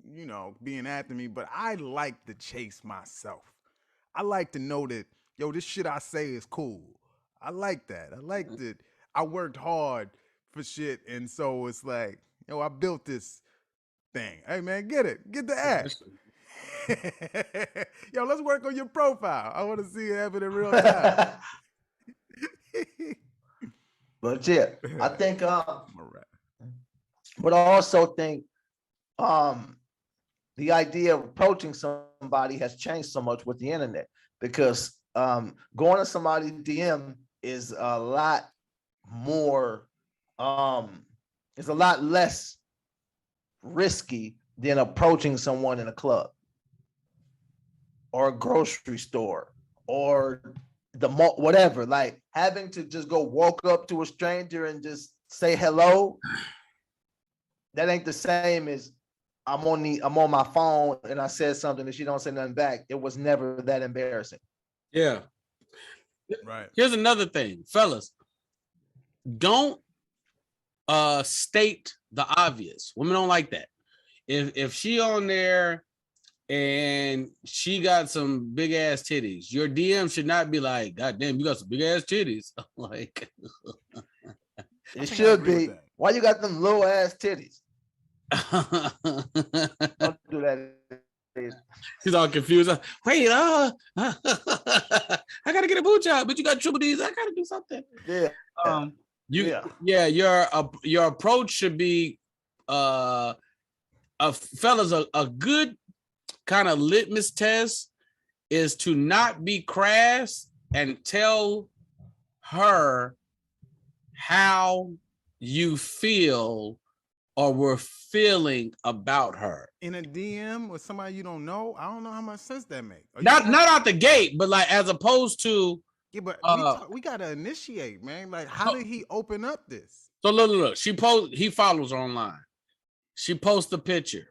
you know, being after me, but I like to chase myself. I like to know that, yo, this shit I say is cool. I like that. I like that I worked hard for shit, and so it's like, yo, I built this thing. Hey, man, get it. Get the act. Yo, let's work on your profile. I want to see it happen in real time. But yeah, I think but I also think the idea of approaching somebody has changed so much with the internet, because going to somebody's DM is a lot more it's a lot less risky than approaching someone in a club or a grocery store or the mall, whatever. Like having to just go walk up to a stranger and just say hello, that ain't the same as I'm on my phone and I said something and she don't say nothing back. It was never that embarrassing. Yeah. Right. Here's another thing, fellas. Don't state the obvious. Women don't like that. If she on there and she got some big ass titties, your DM should not be like, God damn, you got some big ass titties. Like it should be. Why you got them little ass titties? Don't do that. He's all confused. Wait, I gotta get a boot job, but you got triple D's. I gotta do something. Yeah. Your approach should be fellas, a good kind of litmus test is to not be crass and tell her how you feel or were feeling about her. In a DM with somebody you don't know, I don't know how much sense that makes. Not out the gate, but like as opposed to but we gotta initiate, man. Like, how did he open up this? So look. He follows her online. She posts a picture.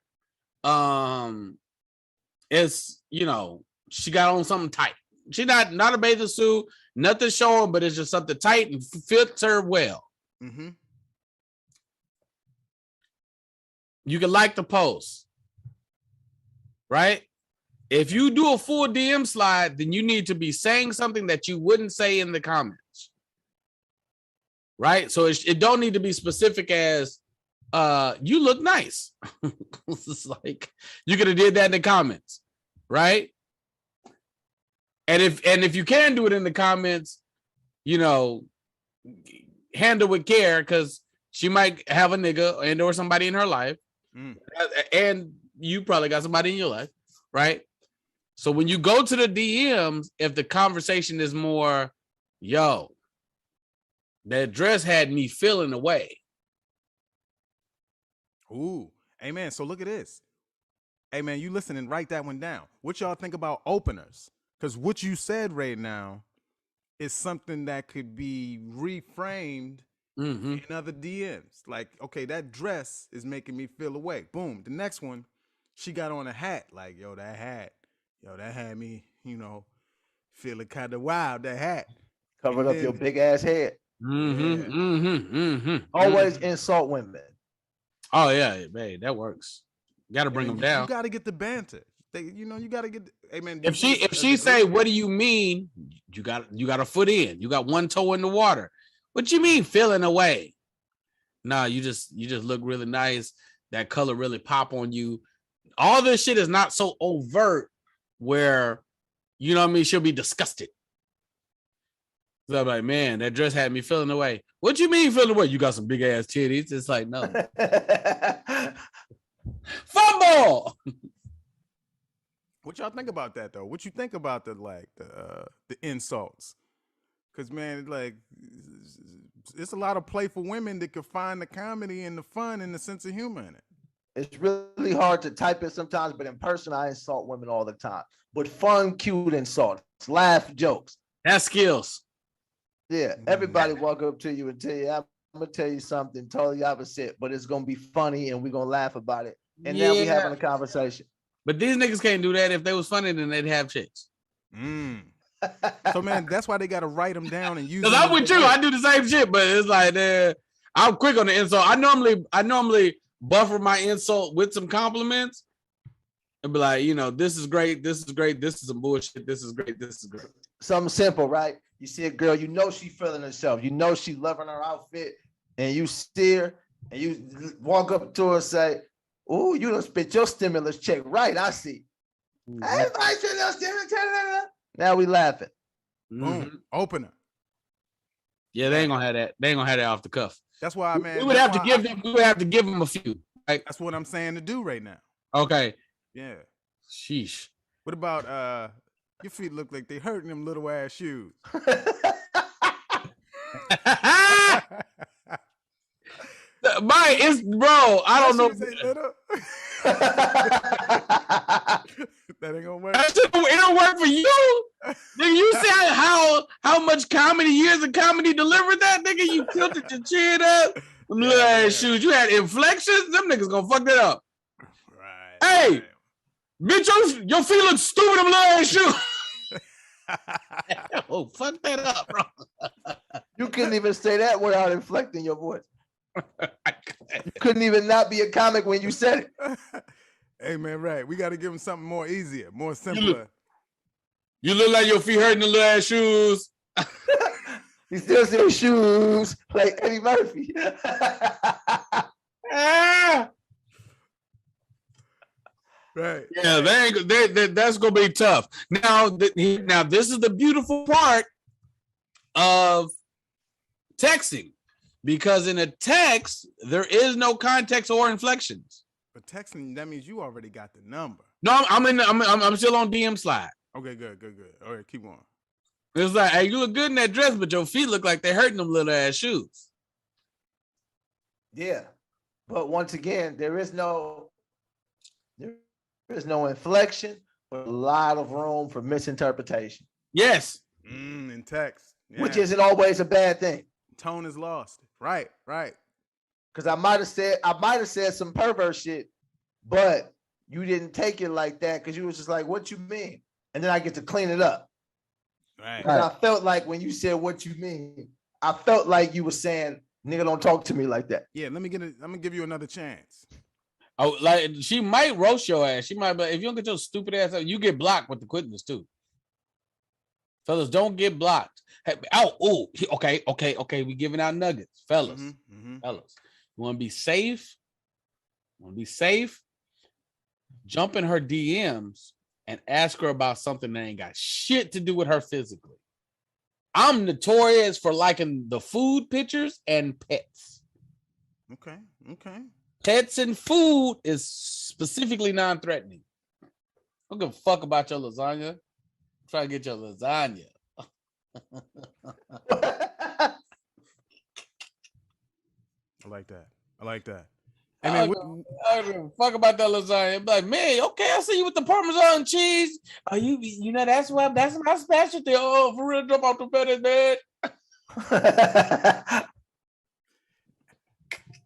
It's, you know, she got on something tight. She not a bathing suit, nothing showing, but it's just something tight and fits her well. Mm-hmm. You can like the post, right? If you do a full DM slide, then you need to be saying something that you wouldn't say in the comments, right? So it don't need to be specific as you look nice. It's like you could have did that in the comments, right? And if you can do it in the comments, you know, handle with care, because she might have a nigga and or somebody in her life, and you probably got somebody in your life, right? So when you go to the DMs, if the conversation is more, yo, that dress had me feeling away. Ooh, hey man, so look at this. Hey man, you listening, write that one down. What y'all think about openers? Because what you said right now is something that could be reframed in other DMs. Like, okay, that dress is making me feel away. Boom. The next one, she got on a hat. Like, yo, that had me, you know, feeling kind of wild, that hat. Covered up your big ass head. Always insult women. Oh yeah, man, that works. You got to bring them down. You got to get the banter. You got to get. Hey man, if she say, "What do you mean?" You got a foot in. You got one toe in the water. What you mean feeling away? Nah, you just look really nice. That color really pop on you. All this shit is not so overt where, you know what I mean, she'll be disgusted. So I'm like, man, that dress had me feeling away. What you mean feeling away? You got some big ass titties. It's like, no. Fumble. What y'all think about that though? What you think about the insults? Because man, like, it's a lot of playful women that could find the comedy and the fun and the sense of humor in it. It's really hard to type it sometimes, but in person, I insult women all the time. But fun, cute insults, laugh jokes. That's skills. Yeah, everybody walk up to you and tell you, I'm gonna tell you something totally opposite, but it's gonna be funny and we're gonna laugh about it. And now we having a conversation. But these niggas can't do that. If they was funny, then they'd have chicks. So man, that's why they gotta write them down and use. Because I'm with you, I do the same shit, but it's like I'm quick on the insult. I normally buffer my insult with some compliments and be like, you know, this is great, this is great, this is some bullshit, this is great, this is great. Something simple, right? You see a girl, you know she feeling herself, you know she loving her outfit, and you steer and you walk up to her and say, "Oh, you done spit your stimulus check, right? I see." Everybody spit your stimulus check. Now we laughing. Boom, opener. Yeah, they ain't gonna have that. They ain't gonna have that off the cuff. That's why, man. We would have to give them. We would have to give them a few. Right? That's what I'm saying to do right now. Okay. Yeah. Sheesh. What about your feet look like they hurting them little ass shoes? Bro, I don't know. That ain't gonna work. It don't work for you. Nigga, you see how much years of comedy delivered that, nigga? You tilted your chin up. Them little ass shoes. You had inflections. Them niggas gonna fuck that up. Right. Hey, bitch, your feet look stupid. Them little ass shoes. Oh, fuck that up, bro. You couldn't even say that without inflecting your voice. You couldn't even not be a comic when you said it. Hey man, right. We got to give him something more easier, more simpler. You look like your feet hurting the little ass shoes. You still see shoes like Eddie Murphy. Right. Yeah, that's gonna be tough. Now this is the beautiful part of texting, because in a text there is no context or inflections. But texting, that means you already got the number. No, I'm still on DM slide. Okay, good. All right, keep going. It's like, hey, you look good in that dress, but your feet look like they're hurting them little ass shoes. Yeah, but once again, there is no inflection, but a lot of room for misinterpretation. Yes. In text. Yeah. Which isn't always a bad thing. Tone is lost. Right. Because I might have said some perverse shit, but you didn't take it like that because you was just like, "What you mean?" And then I get to clean it up. Right. I felt like when you said "what you mean," I felt like you were saying, "Nigga, don't talk to me like that." Yeah, I'm gonna give you another chance. Oh, like she might roast your ass. She might, but if you don't get your stupid ass up, you get blocked with the quickness too. Fellas, don't get blocked. Hey, okay. We giving out nuggets, fellas. Fellas, you want to be safe? Jump in her DMs and ask her about something that ain't got shit to do with her physically. I'm notorious for liking the food pictures and pets. Okay. Pets and food is specifically non-threatening. I don't give a fuck about your lasagna. Try to get your lasagna. I like that. I don't give a fuck about that lasagna. Be like, man, okay, I see you with the Parmesan cheese. Are you know that's my specialty. Oh, for real, drop out the bed, man.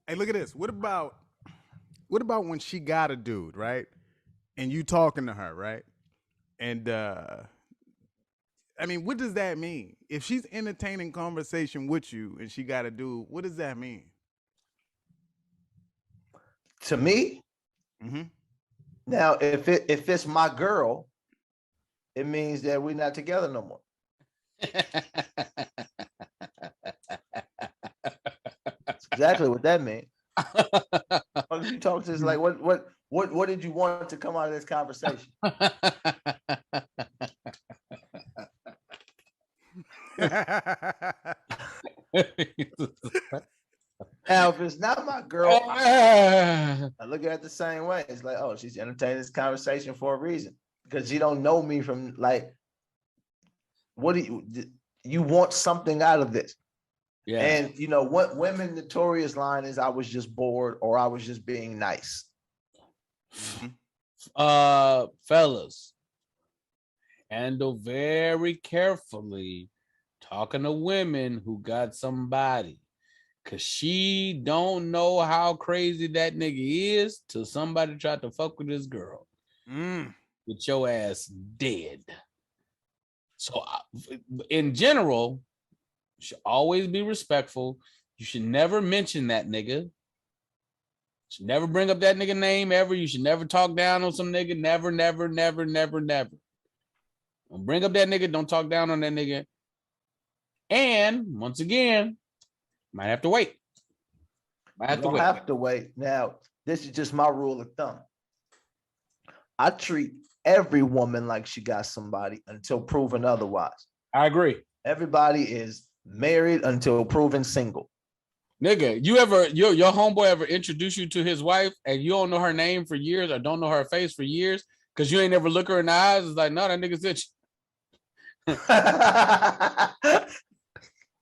Hey, look at this. What about when she got a dude, right? And you talking to her, right? And I mean, what does that mean? If she's entertaining conversation with you and she got a dude, what does that mean? To me, now if it's my girl, it means that we're not together no more. That's exactly what that means. What did you talk to us like? What did you want to come out of this conversation? Now, if it's not my girl, I look at it the same way. It's like, oh, she's entertaining this conversation for a reason because she don't know me from like. What do you want something out of this? Yeah. And you know what women notorious line is, I was just bored or I was just being nice. Fellas, handle very carefully talking to women who got somebody. Cause she don't know how crazy that nigga is till somebody tried to fuck with this girl. With your ass dead. So in general, you should always be respectful. You should never mention that nigga. You should never bring up that nigga name ever. You should never talk down on some nigga. Never. Don't bring up that nigga. Don't talk down on that nigga. And once again, might have to wait. Have to wait. Now, this is just my rule of thumb. I treat every woman like she got somebody until proven otherwise. I agree. Everybody is married until proven single. Nigga, your homeboy ever introduce you to his wife and you don't know her name for years or don't know her face for years because you ain't never look her in the eyes? It's like, no, that nigga's itch.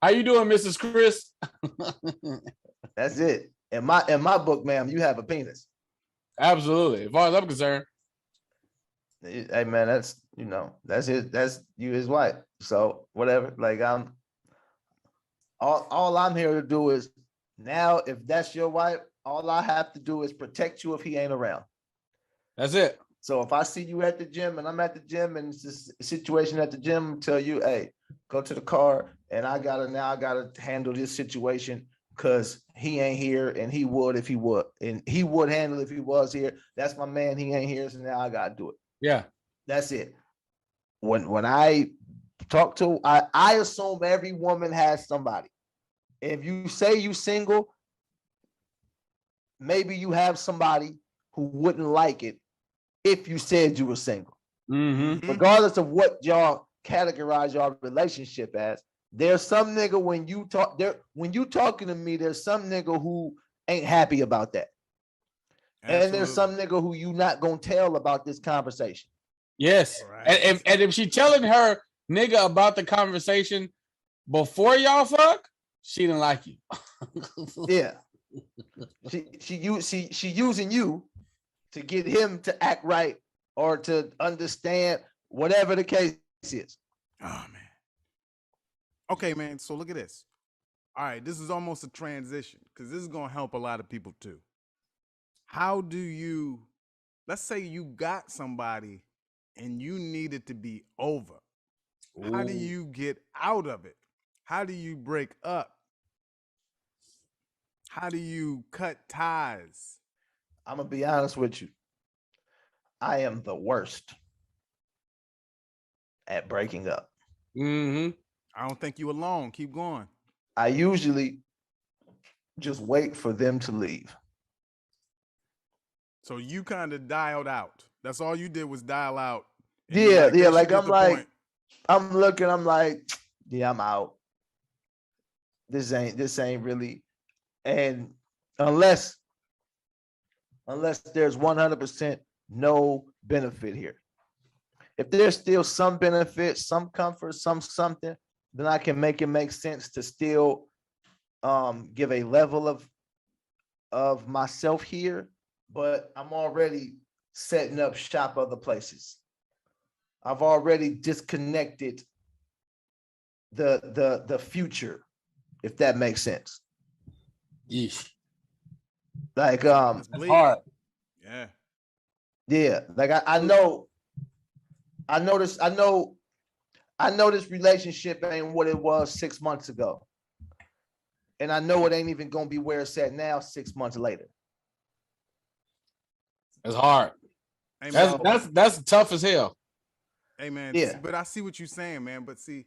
How you doing, Mrs. Chris? That's it. In my book, ma'am, you have a penis. Absolutely. As far as I'm concerned. Hey man, that's you his wife. So whatever. Like all I'm here to do is now if that's your wife, all I have to do is protect you if he ain't around. That's it. So if I see you at the gym and I'm at the gym and it's this situation at the gym, tell you, hey, go to the car and I gotta handle this situation because he ain't here and he would if he would. And he would handle it if he was here. That's my man, he ain't here, so now I gotta do it. Yeah. That's it. When I talk to, I assume every woman has somebody. If you say you single, maybe you have somebody who wouldn't like it if you said you were single. Regardless of what y'all categorize your relationship as, there's some nigga when you talking to me, there's some nigga who ain't happy about that. Absolutely. And there's some nigga who you not gonna tell about this conversation. Yes. Right. And if she telling her nigga about the conversation before y'all fuck, she didn't like you. Yeah. She using you to get him to act right or to understand whatever the case is. Oh man. Okay, man. So look at this. All right, this is almost a transition because this is gonna help a lot of people too. How do you, let's say you got somebody and you need it to be over. Ooh. How do you get out of it? How do you break up? How do you cut ties? I'm gonna be honest with you. I am the worst at breaking up. Mm-hmm. I don't think you alone. Keep going. I usually just wait for them to leave. So you kind of dialed out. That's all you did was dial out. Yeah, like, yeah. Like I'm like, point. I'm looking. I'm like, yeah, I'm out. This ain't really. And unless there's 100% no benefit here. If there's still some benefit, some comfort, something, then I can make it make sense to still give a level of myself here, but I'm already setting up shop other places. I've already disconnected the future, if that makes sense. Yeesh. Like it's hard. Yeah. Like I know this relationship ain't what it was 6 months ago. And I know it ain't even gonna be where it's at now 6 months later. It's hard. Hey, that's tough as hell. Hey man, yeah. But I see what you're saying, man. But see,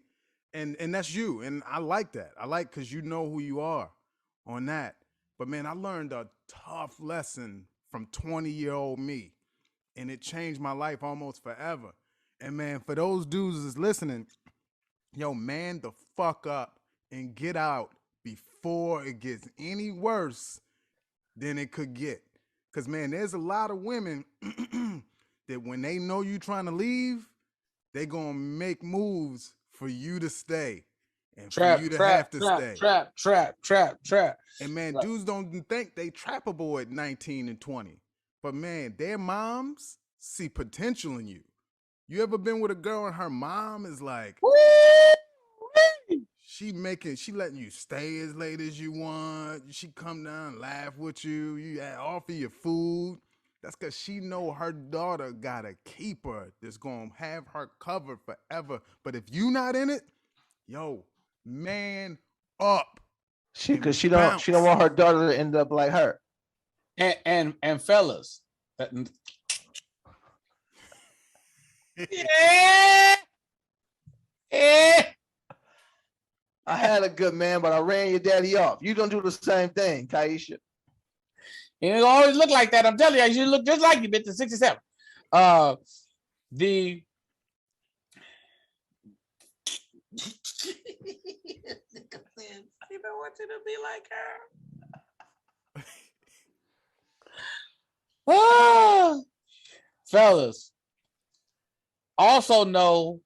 and that's you. And I like that. I like because you know who you are on that. But man, I learned a tough lesson from 20-year-old me. And it changed my life almost forever. And man, for those dudes that's listening, yo, man the fuck up and get out before it gets any worse than it could get. Because, man, there's a lot of women that when they know you trying to leave, they going to make moves for you to stay. And for you to have to stay. Trap. And, man, dudes don't think they trappable at 19 and 20. But, man, their moms see potential in you. You ever been with a girl and her mom is like, she letting you stay as late as you want. She come down and laugh with you. You offer your food. That's because she know her daughter got a keeper that's going to have her covered forever. But if you not in it, yo, man up. Because she don't want her daughter to end up like her. And fellas. I had a good man, but I ran your daddy off. You don't do the same thing, Kaisha. And it always look like that. I'm telling you, you look just like you, bitch, 67. The people want you to be like her. Fellas, also know,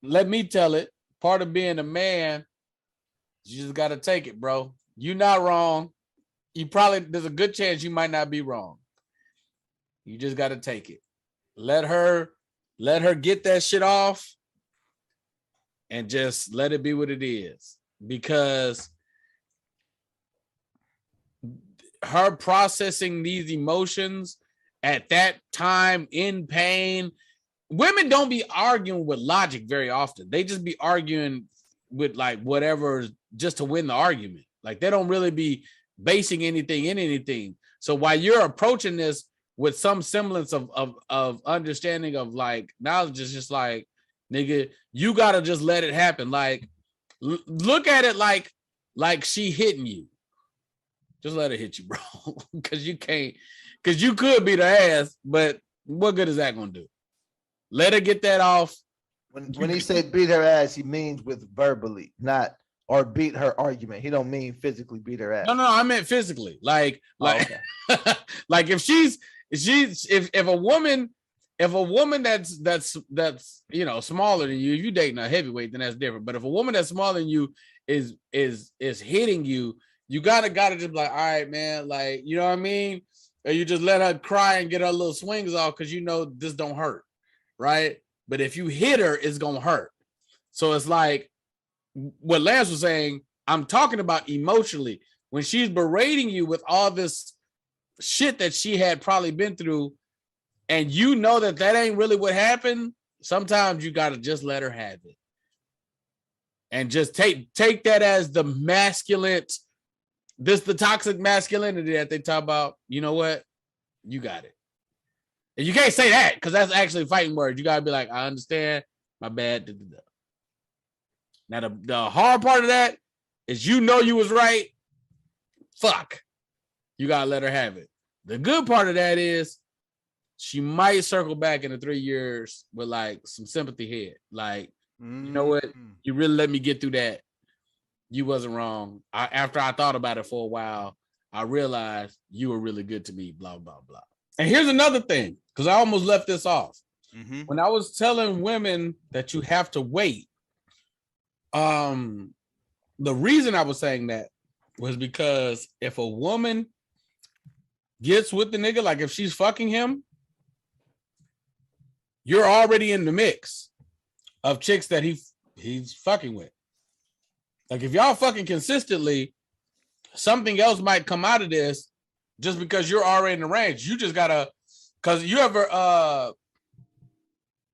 let me tell it, part of being a man, you just got to take it, bro. You're not wrong. There's a good chance you might not be wrong. You just got to take it. Let her get that shit off and just let it be what it is. Because her processing these emotions at that time in pain, women don't be arguing with logic very often. They just be arguing with like whatever just to win the argument. Like they don't really be basing anything in anything. So while you're approaching this with some semblance of understanding of like knowledge, is just like, nigga, you gotta just let it happen. Like look at it like she hitting you. Just let her hit you, bro. Because you could beat her ass, but what good is that gonna do? Let her get that off. When he say beat her ass, he means with verbally, not or beat her argument. He don't mean physically beat her ass. No, I meant physically. Like okay. Like if a woman that's you know smaller than you, if you dating a heavyweight, then that's different. But if a woman that's smaller than you is hitting you, you gotta just be like, all right, man, like, you know what I mean? Or you just let her cry and get her little swings off because you know this don't hurt, right? But if you hit her, it's gonna hurt. So it's like what Lance was saying, I'm talking about emotionally. When she's berating you with all this shit that she had probably been through, and you know that ain't really what happened, sometimes you gotta just let her have it. And just take that as the masculine this the toxic masculinity that they talk about. You know what? You got it. And you can't say that because that's actually fighting words. You gotta be like, I understand. My bad. Now the hard part of that is you know you was right. Fuck. You gotta let her have it. The good part of that is she might circle back in the 3 years with like some sympathy here. Like, you know what? You really let me get through that. You wasn't wrong. After I thought about it for a while, I realized you were really good to me, blah, blah, blah. And here's another thing, because I almost left this off. Mm-hmm. When I was telling women that you have to wait, the reason I was saying that was because if a woman gets with the nigga, like if she's fucking him, you're already in the mix of chicks that he's fucking with. Like if y'all fucking consistently, something else might come out of this just because you're already in the range. You just gotta, cause you ever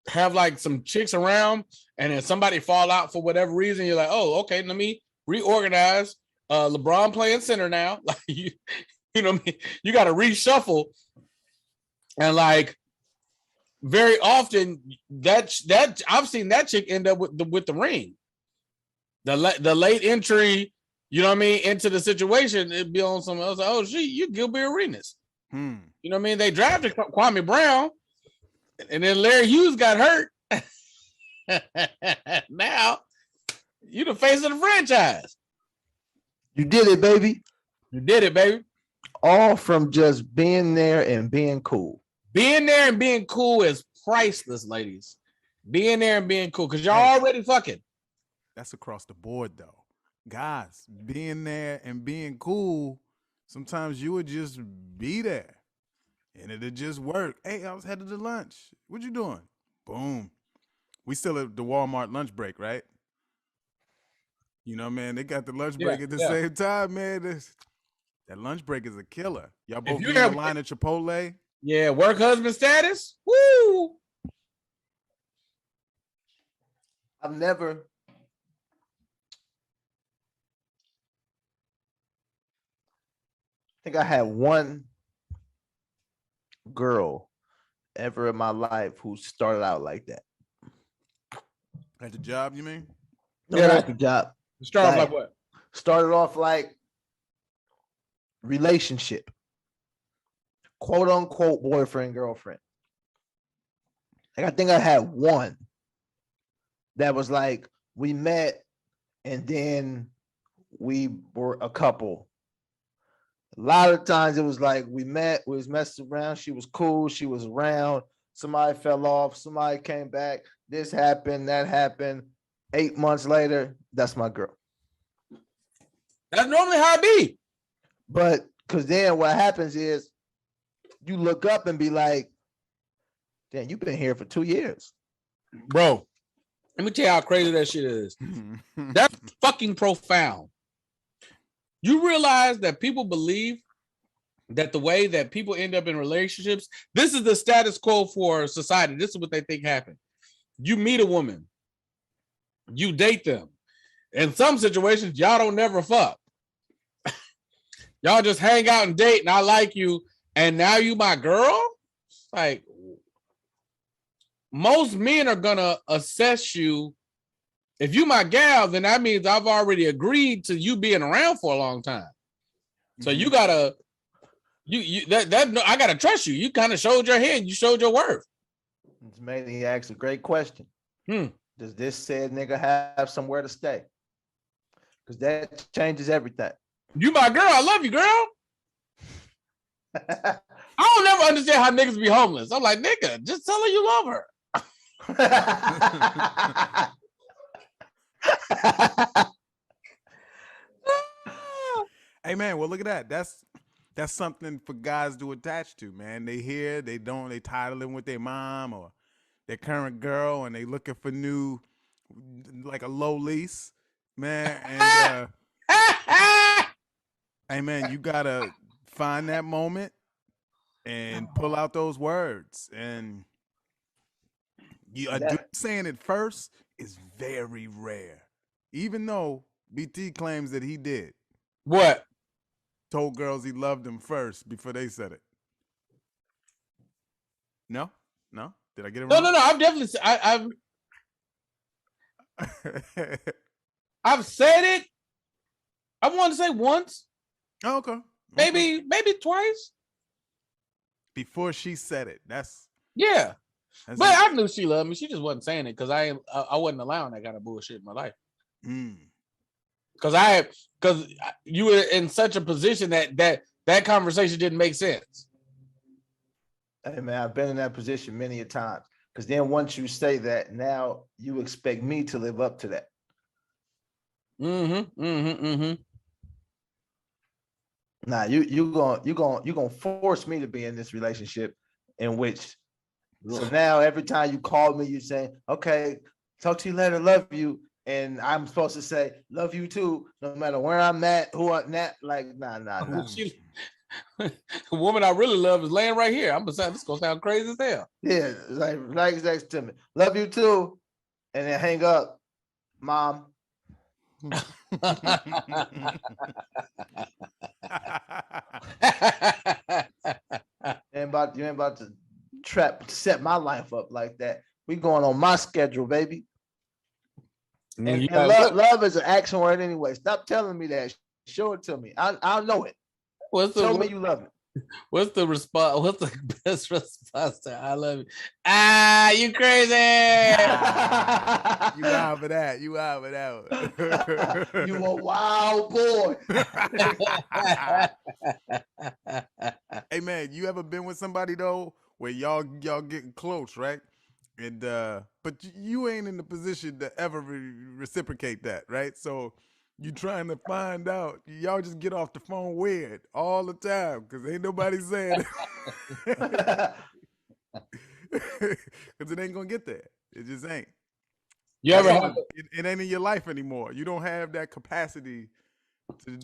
have like some chicks around and then somebody fall out for whatever reason, you're like, oh, okay, let me reorganize. LeBron playing center now. Like you know what I mean? You gotta reshuffle. And like very often that I've seen that chick end up with the ring. The late entry, you know what I mean, into the situation, it'd be on someone else. Like, oh, shit, you Gilbert Arenas. You know what I mean? They drafted Kwame Brown, and then Larry Hughes got hurt. Now, you the face of the franchise. You did it, baby. You did it, baby. All from just being there and being cool. Being there and being cool is priceless, ladies. Being there and being cool, because y'all already fucking. That's across the board, though. Guys, being there and being cool, sometimes you would just be there. And it'd just work. Hey, I was headed to lunch. What you doing? Boom. We still at the Walmart lunch break, right? You know, man, they got the lunch break at the same time, man. That lunch break is a killer. Y'all both be in the line at Chipotle? Yeah, work husband status? Woo! I've never... I think I had one girl ever in my life who started out like that. At the job, you mean? No, not at the job. Started off like what? Started off like relationship. Quote unquote boyfriend, girlfriend. Like I think I had one that was like we met and then we were a couple. A lot of times it was like we met, we was messing around. She was cool. She was around. Somebody fell off. Somebody came back. This happened. That happened. 8 months later, that's my girl. That's normally how it be. But because then what happens is you look up and be like, damn, you've been here for 2 years. Bro, let me tell you how crazy that shit is. That's fucking profound. You realize that people believe that the way that people end up in relationships, this is the status quo for society. This is what they think happened. You meet a woman, you date them. In some situations, y'all don't never fuck. Y'all just hang out and date, and I like you, and now you my girl? Like, most men are gonna assess you. If you my gal, then that means I've already agreed to you being around for a long time. So you gotta, I gotta trust you. You kind of showed your hand. You showed your worth. It's made he asked a great question. Does this said nigga have somewhere to stay? Because that changes everything. You my girl. I love you, girl. I don't never understand how niggas be homeless. I'm like, nigga, just tell her you love her. Hey man, well look at that. That's something for guys to attach to, man. They hear, they tired of living with their mom or their current girl, and they looking for new, like a low lease, man. And hey man, you gotta find that moment and pull out those words. And saying it first is very rare, even though BT claims that he did. What? told girls he loved them first before they said it? No? Did I get it wrong? No. I've definitely I've said it. I want to say once. Oh, okay. Maybe twice. Before she said it. That's but it. I knew she loved me. She just wasn't saying it because I wasn't allowing that kind of bullshit in my life. Because you were in such a position that conversation didn't make sense. Hey man, I've been in that position many a times. Because then once you say that, now you expect me to live up to that. Nah, you gonna force me to be in this relationship in which. So now every time you call me, you say, "Okay, talk to you later, love you," and I'm supposed to say, "Love you too," no matter where I'm at, who I'm at. Like, nah. The woman I really love is laying right here. This gonna sound crazy as hell. Yeah, like right next to me. Love you too, and then hang up, mom. You ain't about to set my life up like that. We going on my schedule, baby. And love is an action word anyway. Stop telling me that. Show it to me. I know it. Tell me you love it. What's the response? What's the best response to "I love you"? Ah, you crazy! You out for that. You a wild boy. Hey man, you ever been with somebody though where y'all getting close, right? And but you ain't in the position to ever reciprocate that, right? So you trying to find out. Y'all just get off the phone weird all the time because ain't nobody saying it. Because it ain't gonna get there. It just ain't. You ever have it ain't in your life anymore. You don't have that capacity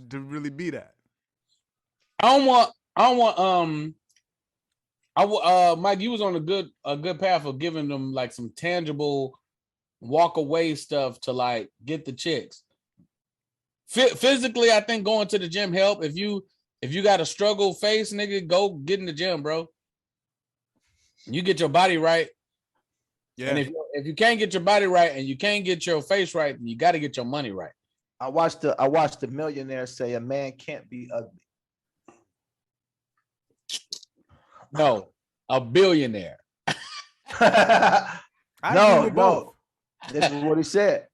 to really be that. Mike, you was on a good path of giving them like some tangible walk away stuff to like get the chicks. Physically, I think going to the gym help. If you got a struggle face, nigga, go get in the gym, bro. You get your body right. Yeah. And if you can't get your body right and you can't get your face right, then you got to get your money right. I watched the millionaire say a man can't be ugly. No, a billionaire. No. This is what he said.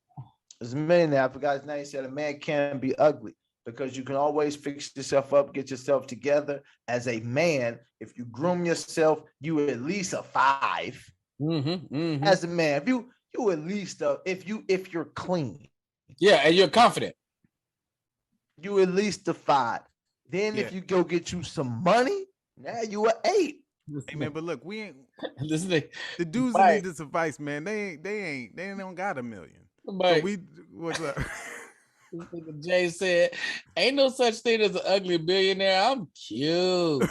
There's a millionaire. I forgot his name. He said a man can't be ugly because you can always fix yourself up, get yourself together. As a man, if you groom yourself, you at least a 5. As a man, if you at least if you're clean, yeah, and you're confident, you at least a 5. Then if you go get you some money, now you an 8. Hey man, but look, we ain't the dudes that need this advice, man. They don't got $1 million. So what's up? Jay said, "Ain't no such thing as an ugly billionaire. I'm cute."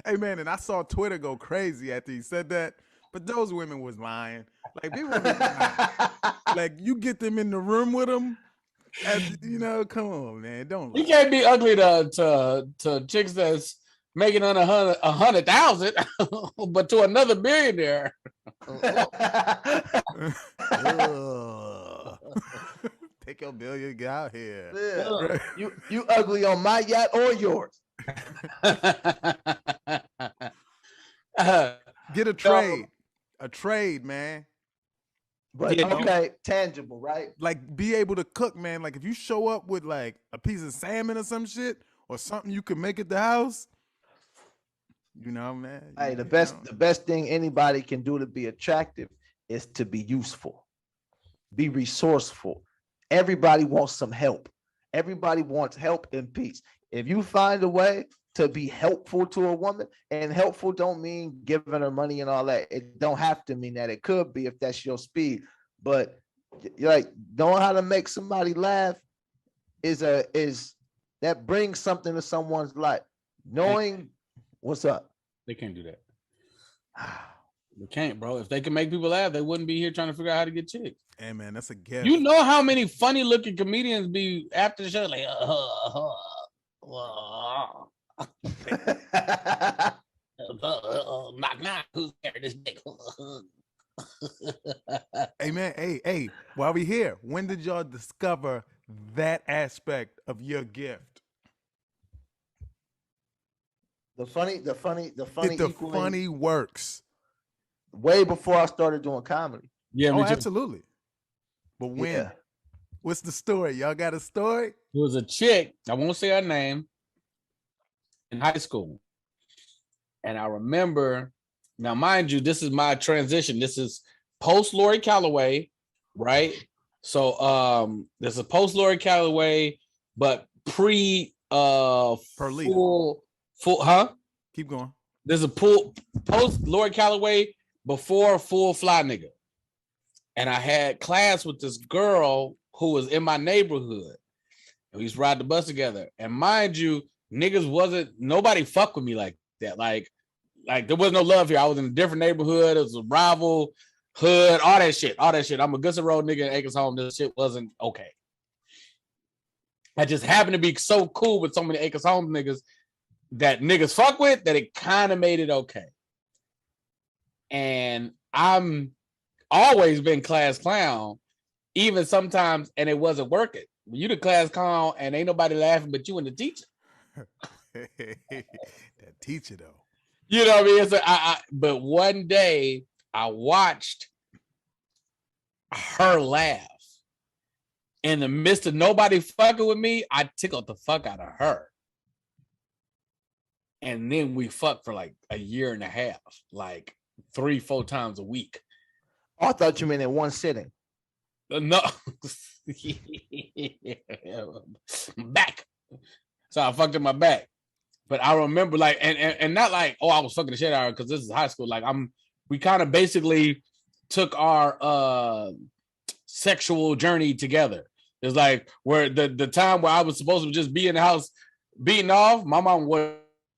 Hey man, and I saw Twitter go crazy after he said that, but those women was lying. Like they were lying. Like you get them in the room with them. Come on, man. Don't lie. You can't be ugly to chicks that's making under 100,000, but to another billionaire. Take your billion, get out here. Yeah. You ugly on my yacht or yours. Get a trade, man. But okay, tangible, right? Like be able to cook, man. Like if you show up with like a piece of salmon or some shit or something you can make at the house, man. Hey, the best thing anybody can do to be attractive is to be useful, be resourceful. Everybody wants some help. Everybody wants help and peace. If you find a way to be helpful to a woman, and helpful don't mean giving her money and all that. It don't have to mean that. It could be if that's your speed. But like knowing how to make somebody laugh is that brings something to someone's life. Knowing what's up. They can't do that. They can't, bro. If they can make people laugh, they wouldn't be here trying to figure out how to get chicks. Hey, man, that's a gift. You know how many funny looking comedians be after the show, like, knock, knock, who's there? This nigga. Hey, man, hey, while we here, when did y'all discover that aspect of your gift? The funny The funny works. Way before I started doing comedy. Yeah, oh, absolutely. But when? Yeah. What's the story? Y'all got a story? There was a chick, I won't say her name, in high school. And I remember, now mind you, this is my transition. This is post Lori Calloway, right? So there's a post Lori Calloway, but pre full, huh? Keep going. There's a post Lori Calloway, before full fly nigga. And I had class with this girl who was in my neighborhood. And we used to ride the bus together. And mind you, nobody fucked with me like that. Like there was no love here. I was in a different neighborhood. It was a rival hood, all that shit. I'm a Goodson Road nigga in Acres Home. This shit wasn't okay. I just happened to be so cool with so many Acres Home niggas that niggas fuck with that it kind of made it okay. And I'm always been class clown, even sometimes, and it wasn't working. You the class clown and ain't nobody laughing but you and the teacher. That teacher though. You know what I mean? So but one day I watched her laugh. In the midst of nobody fucking with me, I tickled the fuck out of her. And then we fucked for like a year and a half, like 3-4 times a week. Oh, I thought you meant in one sitting. No. Back. So I fucked in my back. But I remember like, and not like, oh, I was fucking the shit out of her because this is high school. Like we kind of basically took our sexual journey together. It's like where the time where I was supposed to just be in the house beating off, my mom wasn't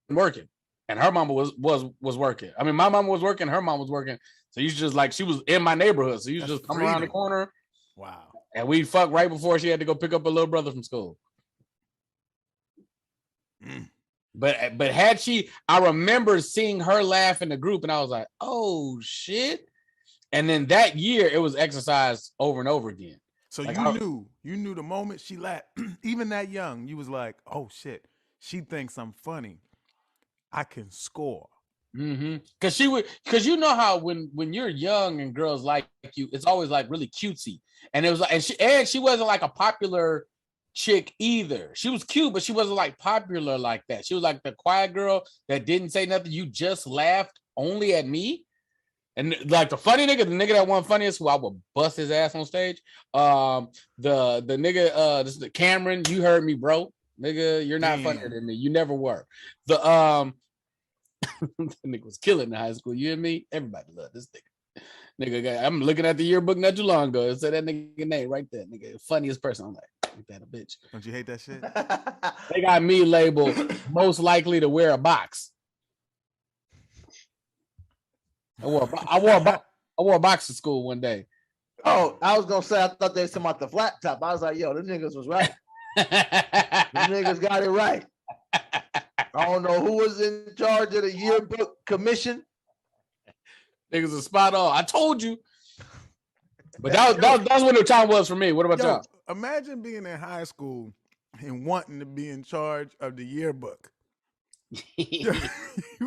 working. And her mama was working. I mean, my mama was working, her mom was working. So you just like, she was in my neighborhood. So you just come around the corner. Wow. And we fucked right before she had to go pick up her little brother from school. Mm. But had she, I remember seeing her laugh in the group and I was like, oh shit. And then that year it was exercised over and over again. So like you knew the moment she laughed, even that young, you was like, oh shit, she thinks I'm funny. I can score. Mm-hmm. Cause you know how when you're young and girls like you, it's always like really cutesy. And it was like, and she wasn't like a popular chick either. She was cute, but she wasn't like popular like that. She was like the quiet girl that didn't say nothing. You just laughed only at me. And like the funny nigga, the nigga that won funniest, who I would bust his ass on stage. The nigga, this is Cameron, you heard me, bro. Nigga, you're not funnier than me. You never were. The nigga was killing in high school. You hear me? Everybody loved this nigga. Nigga, I'm looking at the yearbook not too long ago. It said that nigga name right there. Nigga, funniest person. I'm like, ain't that a bitch? Don't you hate that shit? They got me labeled most likely to wear a box. I wore a box to school one day. Oh, I was gonna say I thought they were talking about the flat top. I was like, yo, them niggas was right. Them niggas got it right. I don't know who was in charge of the yearbook commission. Niggas are spot on. I told you. But that's what the time was for me. What about y'all? Imagine being in high school and wanting to be in charge of the yearbook. You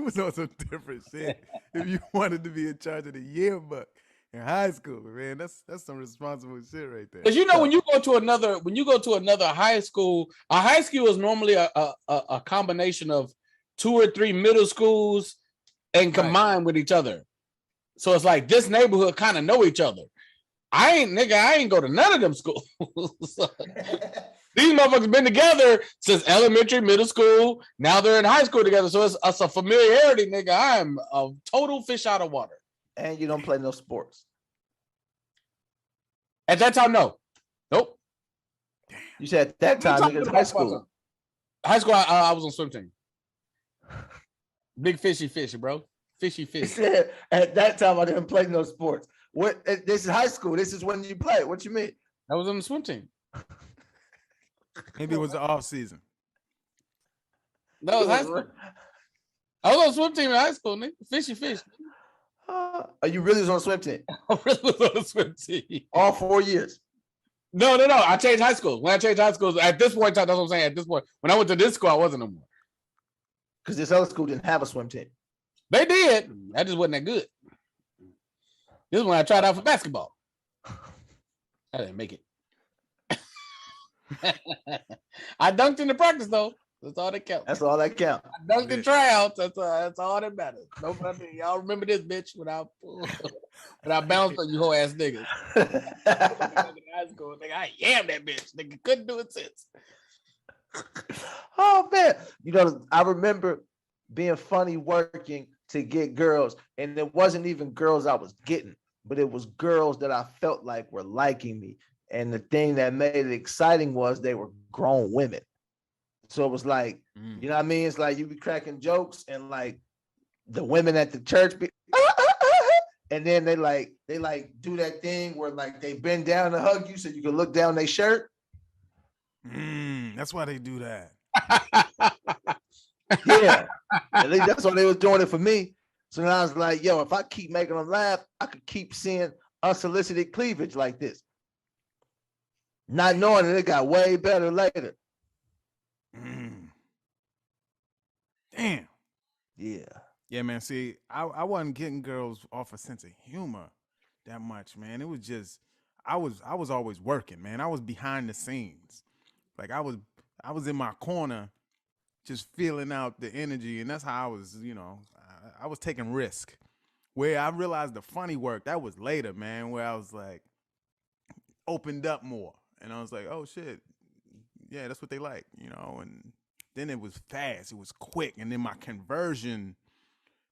was on some different shit if you wanted to be in charge of the yearbook in high school, man. That's some responsible shit right there. Because you know, when you go to another high school, a high school is normally a combination of 2 or 3 middle schools and combined with each other. So it's like this neighborhood kind of know each other. I ain't go to none of them schools. These motherfuckers been together since elementary, middle school. Now they're in high school together. So it's a familiarity, nigga. I am a total fish out of water. And you don't play no sports. At that time, no. Nope. You said at that time, nigga, high school. High school, I was on swim team. Big fishy, bro. Fishy He fish. said, at that time, I didn't play no sports. What? This is high school. This is when you play. What you mean? I was on the swim team. Maybe it was the off season. That was high school. I was on the swim team in high school, nigga. Fishy fish. Are you really was on a swim team? I really was on the swim team. All 4 years? No. I changed high school. When I changed high schools, at this point, that's what I'm saying. At this point, when I went to this school, I wasn't no more. Because this other school didn't have a swim team. They did. I just wasn't that good. This is when I tried out for basketball. I didn't make it. I dunked in the practice though. That's all that counts. That's all that counts. I dunked in tryouts. That's all that matters. Nobody, y'all remember this bitch when I bounced on you whole ass niggas. High school, nigga, I am that bitch. Nigga couldn't do it since. Oh man, you know, I remember being funny working to get girls, and it wasn't even girls I was getting, but it was girls that I felt like were liking me. And the thing that made it exciting was they were grown women. So it was like, you know what I mean? It's like you be cracking jokes, and like the women at the church be, and then they do that thing where like they bend down to hug you so you can look down their shirt. That's why they do that. Yeah, at least that's why they was doing it for me. So then I was like, yo, if I keep making them laugh, I could keep seeing unsolicited cleavage like this. Not knowing that it got way better later. Damn. Yeah. Yeah, man. See, I wasn't getting girls off a sense of humor that much, man. It was just I was always working, man. I was behind the scenes. Like I was in my corner just feeling out the energy, and that's how I was, you know, I was taking risk. Where I realized the funny work, that was later, man, where I was like opened up more. And I was like, oh shit, yeah, that's what they like, you know. And then it was fast, it was quick, and then my conversion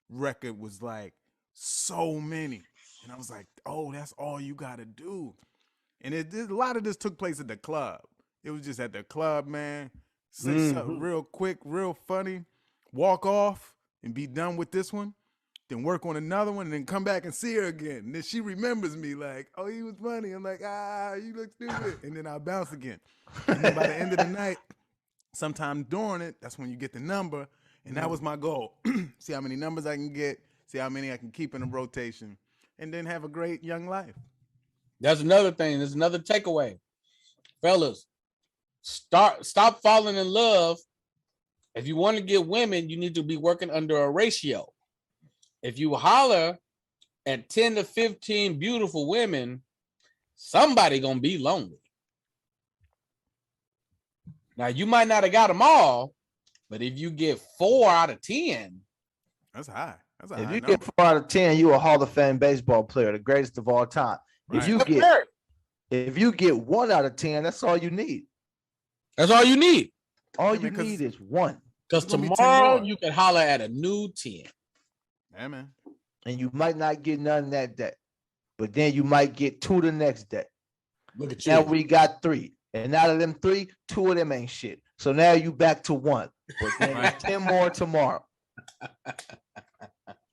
record was like so many, and I was like, oh, that's all you gotta do. And a lot of this took place at the club. It was just at the club, man. Say something real quick, real funny, walk off and be done with this one, then work on another one, and then come back and see her again. And then she remembers me like, oh, he was funny. I'm like, you look stupid. And then I'll bounce again. And then by the end of the night, sometime during it, that's when you get the number. And that was my goal. See how many numbers I can get, see how many I can keep in a rotation, and then have a great young life. That's another thing. There's another takeaway. Fellas, stop falling in love. If you want to get women, you need to be working under a ratio. If you holler at 10 to 15 beautiful women, somebody gonna be lonely. Now, you might not have got them all, but if you get 4 out of 10, that's high. That's a if high you number. get 4 out of 10, you a Hall of Fame baseball player, the greatest of all time. Right. If you get 1 out of 10, that's all you need. That's all you need. All you need is 1. Because tomorrow you can holler at a new 10. Yeah, man. And you might not get none that day, but then you might get 2 the next day. Look at you. Now we got 3. And out of them 3, 2 of them ain't shit. So now you back to 1. But then Right. 10 more tomorrow.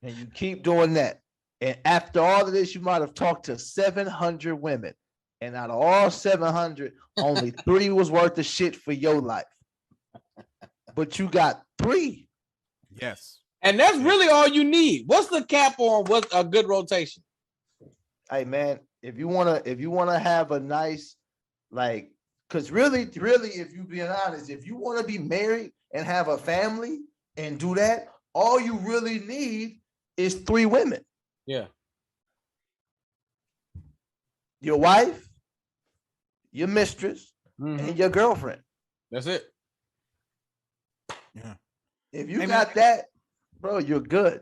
And you keep doing that. And after all of this, you might have talked to 700 women. And out of all 700, only 3 was worth of shit for your life. But you got 3. Yes. And that's really all you need. What's the cap on what's a good rotation? Hey man, if you wanna have a nice, like, because really, if you being honest, if you want to be married and have a family and do that, all you really need is 3 women. Yeah. Your wife, your mistress, and your girlfriend. That's it. Yeah. If you got that, bro, you're good.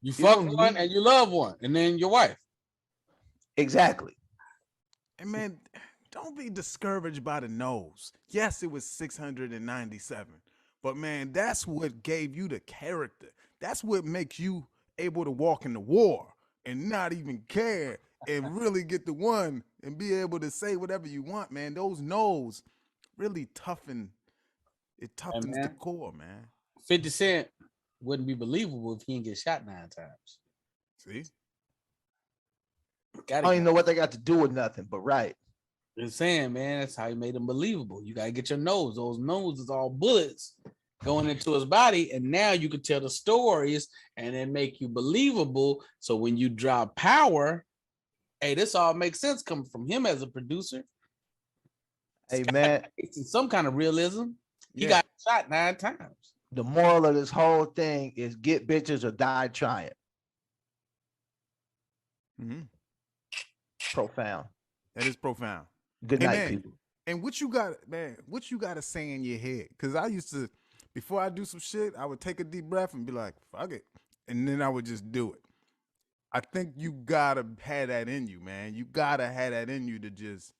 You fuck one and you love one, and then your wife. Exactly. And man, don't be discouraged by the no's. Yes, it was 697, but man, that's what gave you the character. That's what makes you able to walk in the war and not even care and really get the one and be able to say whatever you want, man. Those no's really toughens the core, man. 50 Cent wouldn't be believable if he didn't get shot 9 times. See? I don't even know what they got to do with nothing, but right. I'm saying, man, that's how he made him believable. You gotta get your nose. Those noses all bullets going into his body, and now you can tell the stories and then make you believable. So when you drop power, hey, this all makes sense coming from him as a producer. Hey, man, it's some kind of realism. He got shot 9 times. The moral of this whole thing is get bitches or die trying. Mm-hmm. Profound. That is profound. Good night, people. And what you got, man, what you got to say in your head? Because I used to, before I do some shit, I would take a deep breath and be like, fuck it. And then I would just do it. I think you got to have that in you, man. You got to have that in you to just.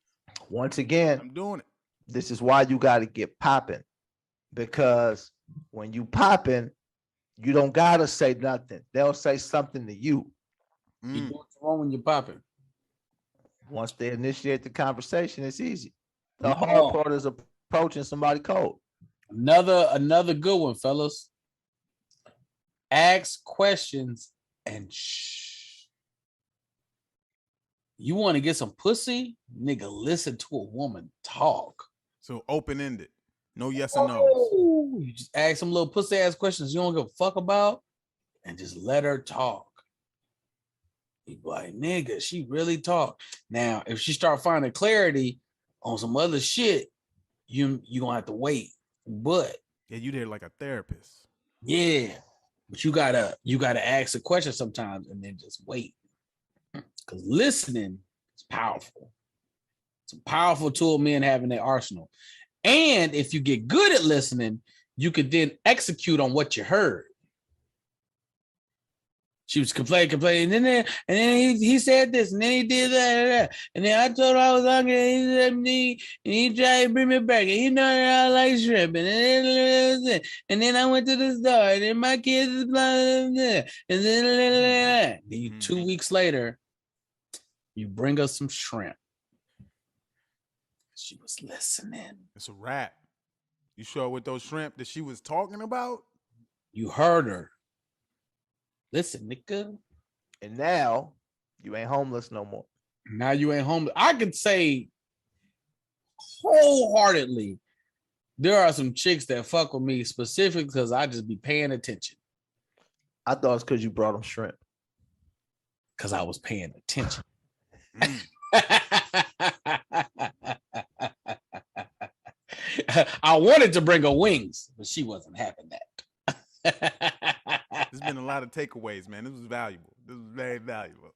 Once again, I'm doing it. This is why you got to get popping. Because when you popping, you don't got to say nothing. They'll say something to you. You do what's wrong when you're popping. Once they initiate the conversation, it's easy. The hard part is approaching somebody cold. Another good one, fellas. Ask questions and shh. You want to get some pussy? Nigga, listen to a woman talk. So open-ended. No yes or no. You just ask some little pussy ass questions you don't give a fuck about and just let her talk. You be like, nigga, she really talk. Now, if she start finding clarity on some other shit, you gonna have to wait. But yeah, you there like a therapist. Yeah, but you gotta ask a question sometimes and then just wait. Because listening is powerful. It's a powerful tool men have in their arsenal. And if you get good at listening, you could then execute on what you heard. She was complaining, and then he said this, and then he did that, and then I told her I was hungry, and he said me, and he tried to bring me back, and he know that I like shrimp, and then I went to the store, and then my kids is blah, blah, blah, and then you 2 weeks later, you bring us some shrimp. She was listening. It's a wrap. You sure with those shrimp that she was talking about? You heard her. Listen, nigga. And now you ain't homeless no more. Now you ain't homeless. I could say wholeheartedly, there are some chicks that fuck with me specifically because I just be paying attention. I thought it's because you brought them shrimp. Because I was paying attention. I wanted to bring her wings, but she wasn't having that. There's been a lot of takeaways, man. This was valuable. This was very valuable.